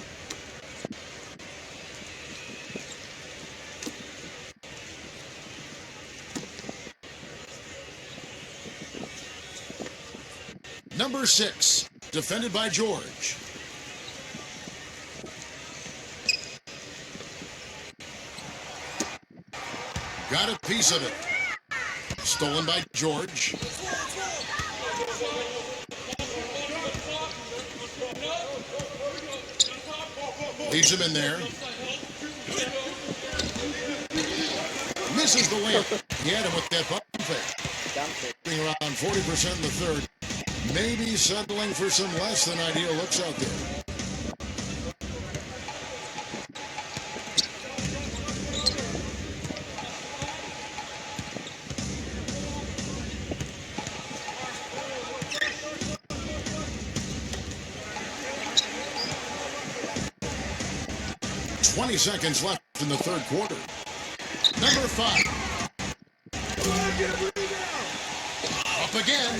Number 6, defended by George. Got a piece of it. Stolen by George. Leaves him in there. Misses the layup. He had him with that bump fake. Around 40% in the third. Maybe settling for some less than ideal looks out there. Seconds left in the third quarter. Number 5. Up again.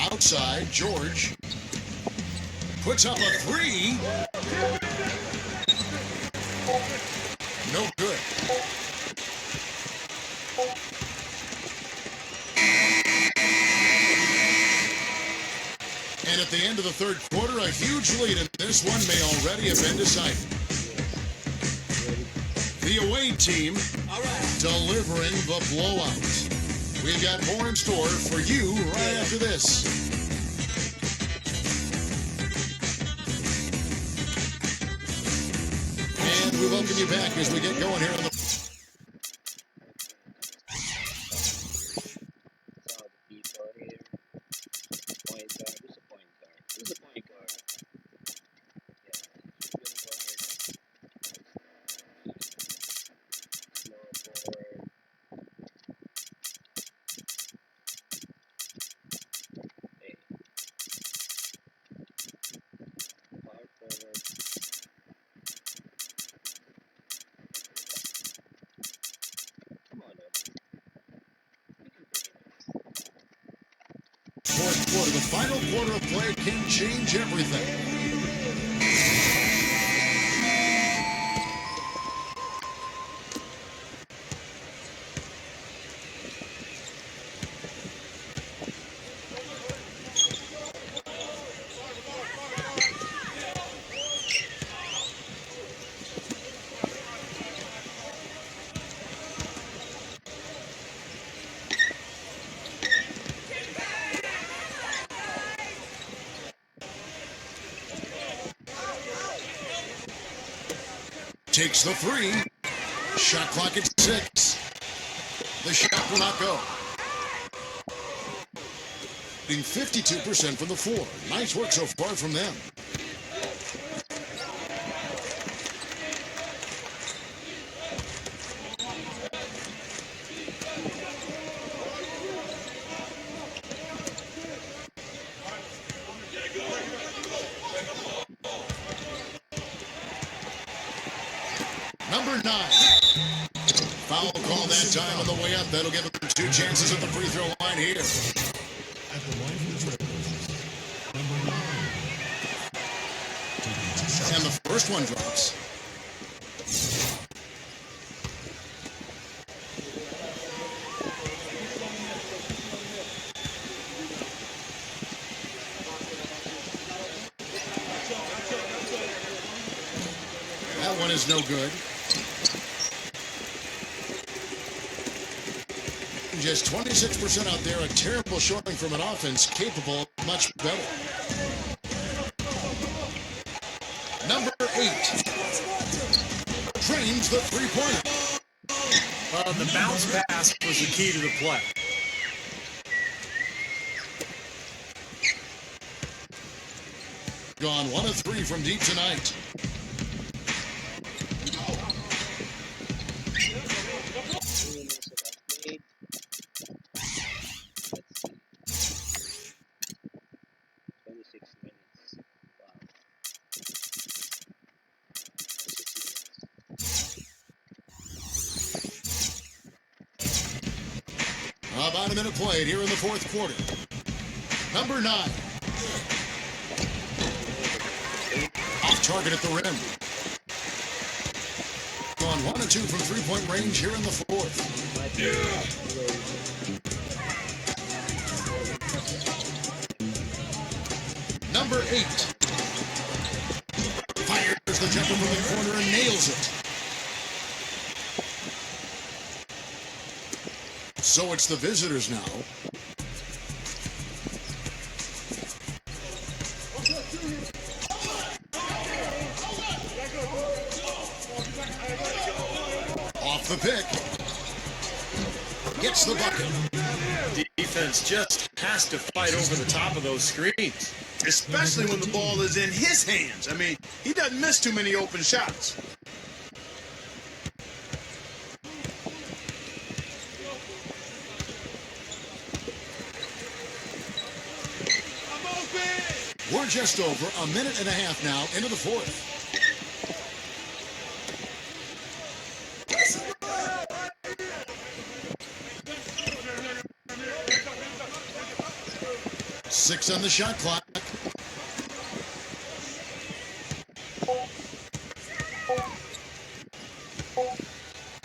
Outside, George puts up a 3. No good. And at the end of the third quarter, a huge lead, and this one may already have been decided. The away team delivering the blowout. We've got more in store for you right after this. And we welcome you back as we get going here on the... Fourth quarter, the final quarter of play can change everything. Takes the 3. Shot clock at 6. The shot will not go. Being 52% from the floor. Nice work so far from them. Number 9. Foul call that time on the way up. That'll give them 2 chances at the free throw line here. At the line for the Trailblazers, number 9. And the first one drops. That one is no good. Just 26% out there, a terrible showing from an offense capable of much better. Number 8. Drains the three-pointer. The bounce pass was the key to the play. Gone 1 of 3 from deep tonight. About a minute played here in the fourth quarter. Number 9. Off target at the rim. Gone 1 of 2 from three-point range here in the fourth. Number 8. Fires the jumper from the corner and nails it. So it's the visitors now. Off the pick. Gets the bucket. Defense just has to fight over the top of those screens. Especially when the ball is in his hands. I mean, he doesn't miss too many open shots. We're just over a minute and a half now into the fourth. Six on the shot clock.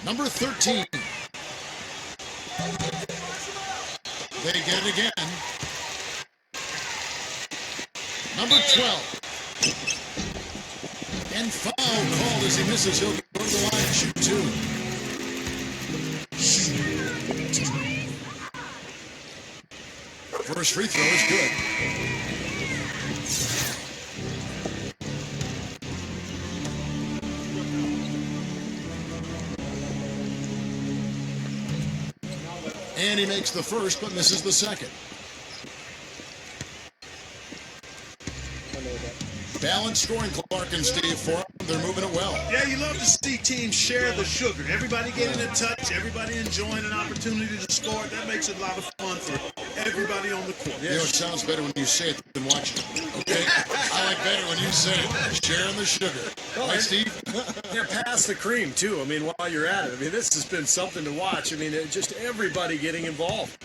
Number 13. They get it again. Number 12. And foul called as he misses. He'll go to the line and shoot two. First free throw is good. And he makes the first, but misses the second. Balanced scoring, Clark and Steve, for them. They're moving it well. Yeah, you love to see teams share the sugar. Everybody getting a touch, everybody enjoying an opportunity to score. That makes it a lot of fun for everybody on the court. You know, it sounds better when you say it than watch it. Okay? I like better when you say it. Sharing the sugar. Right, Steve? Yeah, pass the cream, too. I mean, while you're at it. I mean, this has been something to watch. I mean, just everybody getting involved.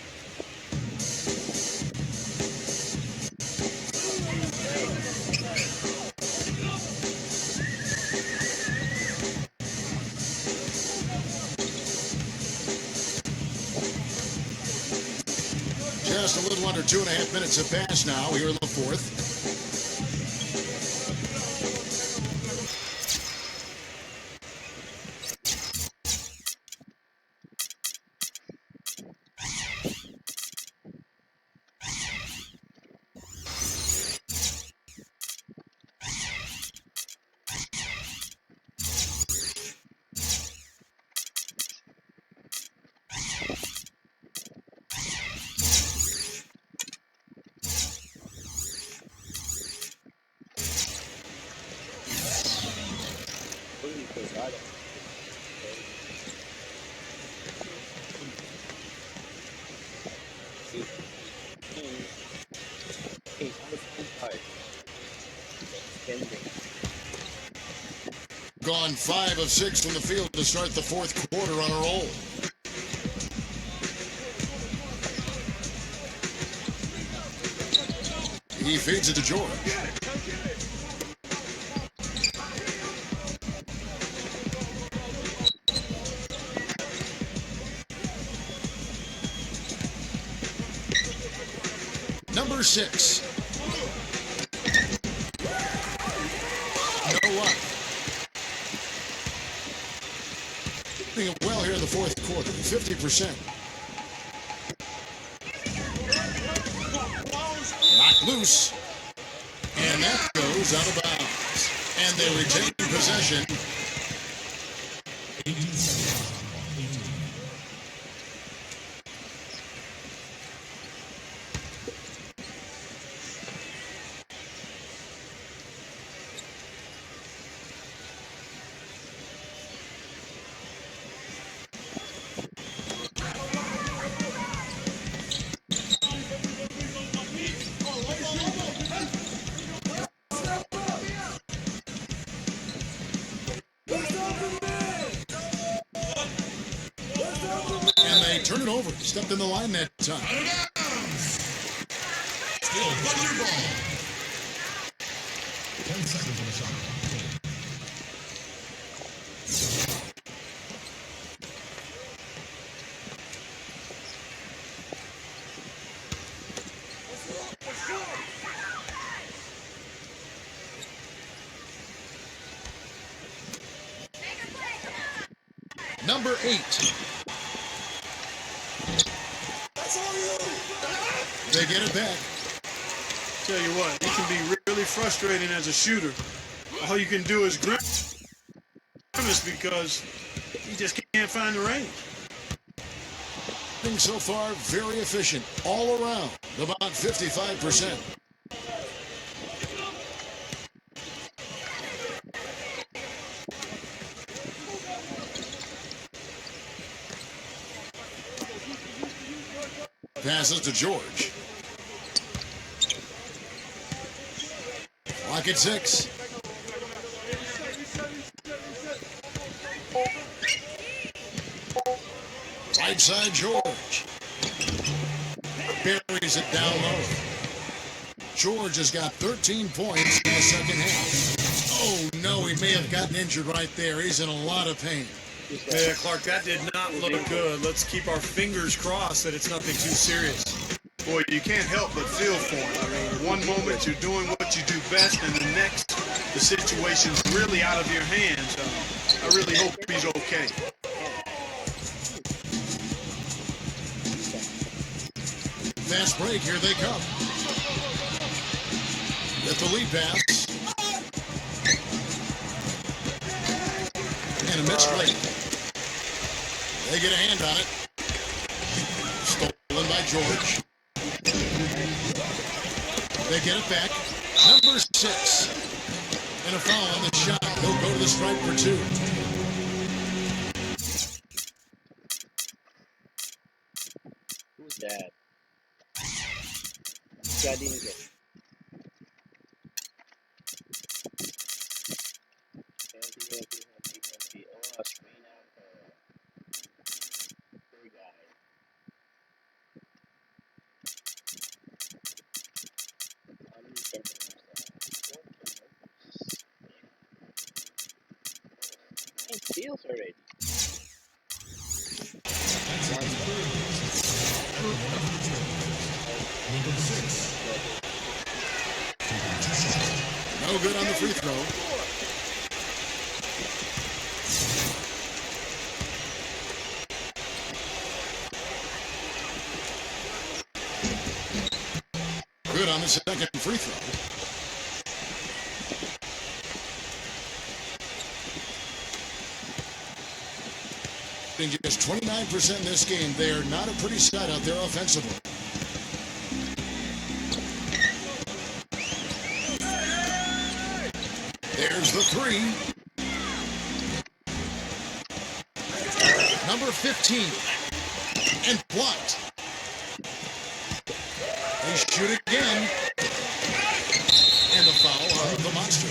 Just a little under 2.5 minutes have passed now here in the fourth. Gone 5 of 6 from the field to start the fourth quarter on a roll. He feeds it to George. Number 6. No luck. Doing well here in the fourth quarter, 50%. Knocked loose. And that goes out of bounds. And they retain possession. 18 seconds. 18. Turn it over. Stepped in the line that time. Still Thunder ball. 10 seconds on the shot clock. Number 8. They get it back. Tell you what, it can be really frustrating as a shooter. All you can do is grimace because you just can't find the range. So far, very efficient all around, about 55%. Passes to George. Clock at 6. Right side George. Buries it down low. George has got 13 points in the second half. Oh no, he may have gotten injured right there. He's in a lot of pain. Yeah, Clark, that did not look good. Let's keep our fingers crossed that it's nothing too serious. Boy, you can't help but feel for him. I mean, one moment you're doing what you do best, and the next, the situation's really out of your hands. I really hope he's okay. Fast break, here they come. With the lead pass. And a missed break. They get a hand on it. Stolen by George. They get it back. Number 6. And a foul on the shot. He'll go to the stripe for 2. Who's that? Jadinga. Oh, screen out. Poor guy. Nine steals already. Number 6. No good on the free throw. Good on the second free throw. Just 29% in this game. They are not a pretty sight out there offensively. There's the 3. Number 15. And blocked. They shoot again. And the foul of the monster.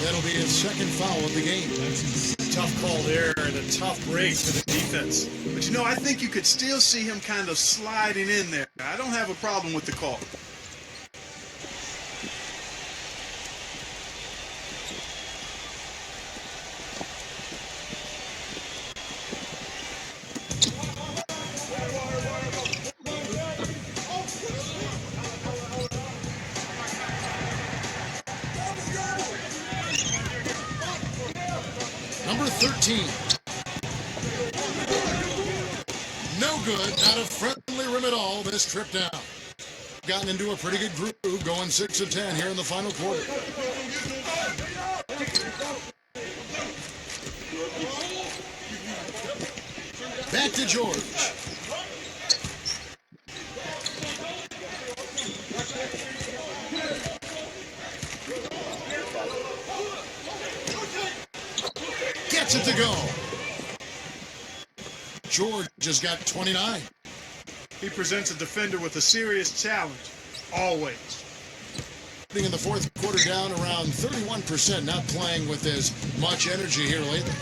That'll be his second foul of the game. Tough call there and a tough break for the defense. But you know, I think you could still see him kind of sliding in there. I don't have a problem with the call. Number 13. No good. Not a friendly rim at all this trip down. Gotten into a pretty good groove, going 6 of 10 here in the final quarter. Back to George. Gets it to go. George has got 29. He presents a defender with a serious challenge, always. In the fourth quarter down around 31%, not playing with as much energy here lately.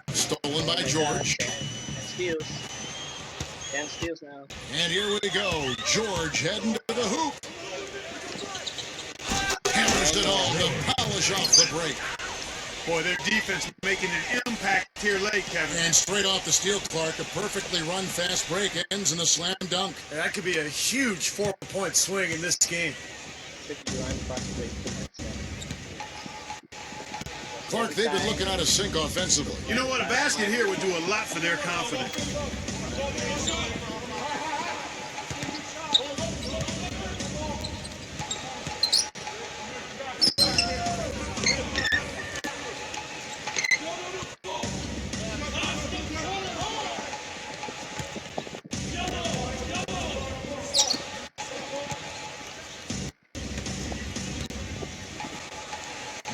Stolen by George. Steals. 10 steals now. And here we go. George heading to the hoop. Hammers it all to polish off the break. Boy, their defense making an impact here late, Kevin. And straight off the steal, Clark, a perfectly run fast break ends in a slam dunk. That could be a huge 4-point swing in this game. Clark, they've been looking out of sync offensively. You know what? A basket here would do a lot for their confidence.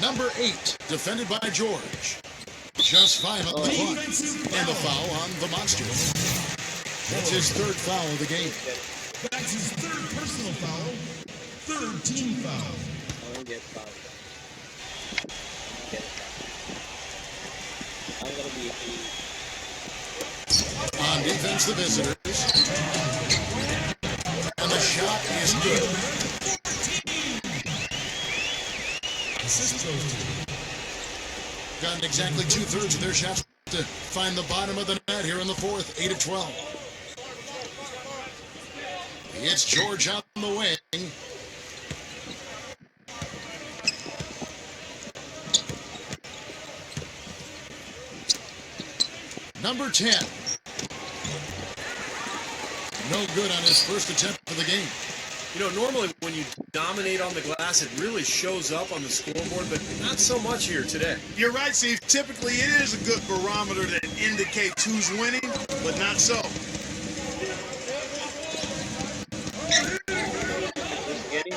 Number 8, defended by George. Just 5 on the clock. And the foul on the Monster. That's his 3rd foul of the game. That's his 3rd personal foul. 3rd team foul. I'll get fouled. I'm gonna be On defense, the visitors. And the shot is good. Assist those two. Gotten exactly 2/3 of their shots to find the bottom of the net here in the 4th, 8 of 12. It's George on the wing. Number 10. No good on his first attempt of the game. You know, normally when you dominate on the glass, it really shows up on the scoreboard, but not so much here today. You're right, Steve. Typically, it is a good barometer that indicates who's winning, but not so. getting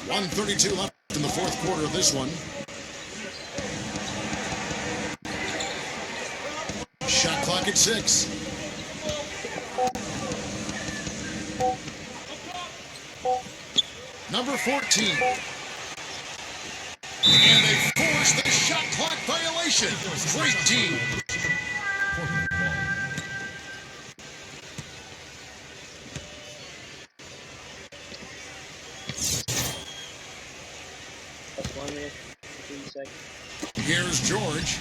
1:32 left in the 4th quarter of this one. Shot clock at 6. Number 14. And they force the shot clock violation. Great team. That's 1 minute, 3 seconds. Here's George.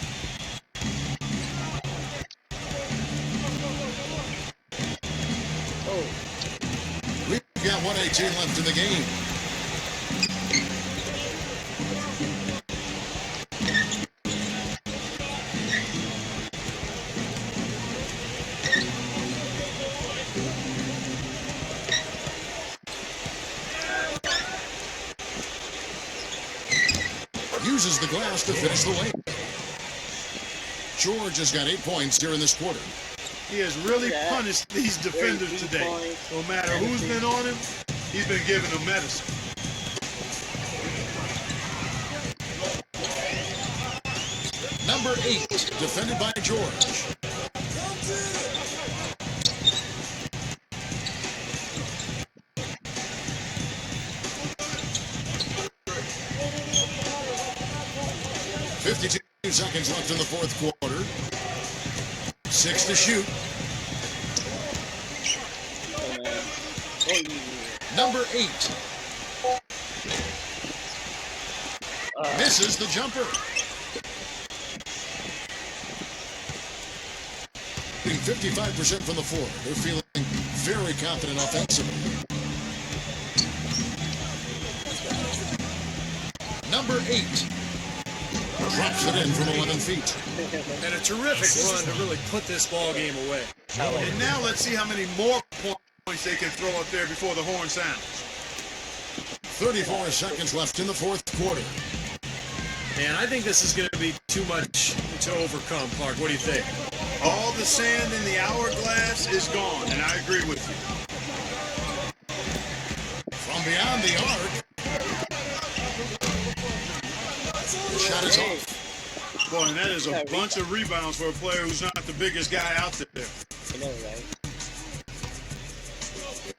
Oh, We've got 1:18 left in the game. Uses the glass to finish the way. George has got 8 points here in this quarter. He has really punished these defenders today. No matter who's been on him, he's been giving them medicine. Number 8, defended by George. "52 seconds left in the 4th quarter. 6 to shoot. Number 8. Misses the jumper. 55% from the floor. They're feeling very confident offensively. Number 8. Drops it in from 11 feet. And a terrific run to really put this ball game away. And now let's see how many more points they can throw up there before the horn sounds. 34 seconds left in the 4th quarter. And I think this is going to be too much to overcome, Clark. What do you think? All the sand in the hourglass is gone, and I agree with you. From beyond the arc. The shot is off. Boy, and that is a bunch of rebounds for a player who's not the biggest guy out there. I know, right?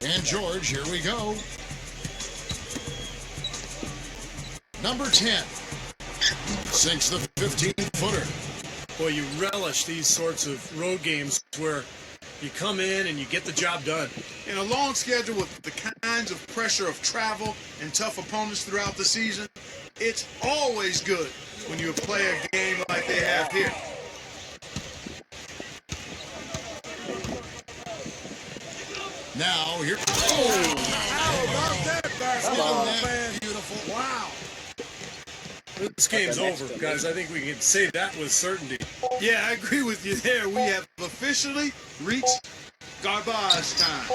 And George, here we go. Number 10. Sinks the 15-footer. Boy, you relish these sorts of road games where you come in and you get the job done. In a long schedule with the kinds of pressure of travel and tough opponents throughout the season, it's always good when you play a game like they have here. Now, here. Oh, how about that basketball, man? Beautiful. Wow. This game's over, guys. I think we can say that with certainty. Yeah, I agree with you there. We have officially reached garbage time.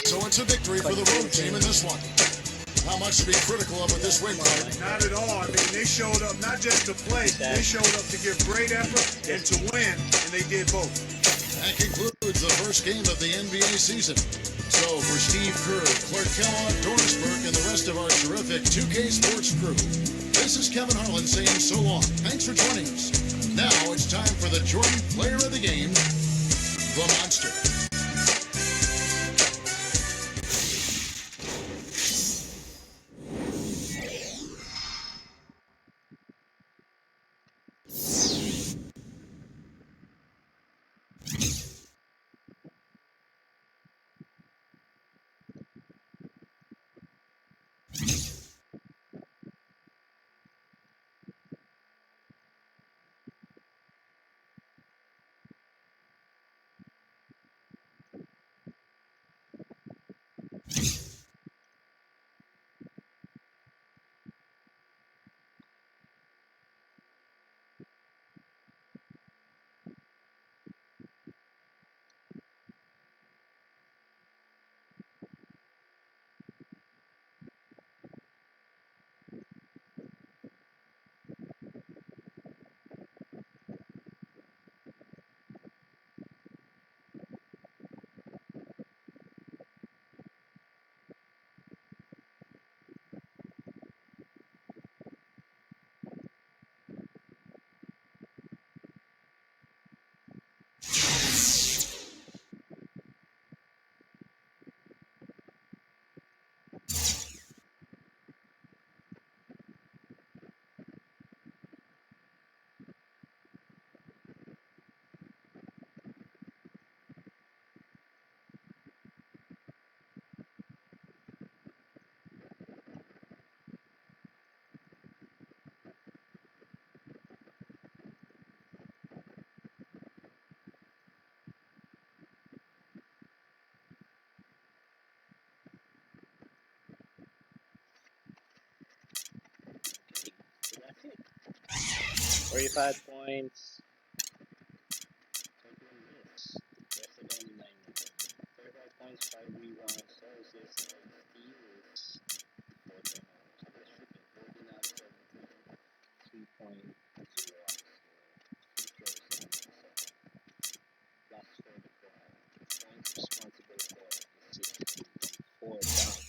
So it's a victory for the road team in this one. Not much to be critical of with this win, Brian. Not at all. I mean, they showed up not just to play, they showed up to give great effort and to win, and they did both. That concludes the first game of the NBA season. So for Steve Kerr, Clark Kellogg, Dorisberg, and the rest of our terrific 2K Sports crew, this is Kevin Harlan saying so long. Thanks for joining us. Now it's time for the Jordan Player of the Game, the Monster. That's it. 45 points. 21 minutes. Rest of only 9 minutes. 35 points, 5 rebounds, 4 assists, 9 steals, 4 turnovers. That's shooting 14 out of 17. 3.0 plus 44. Points responsible for 4 down.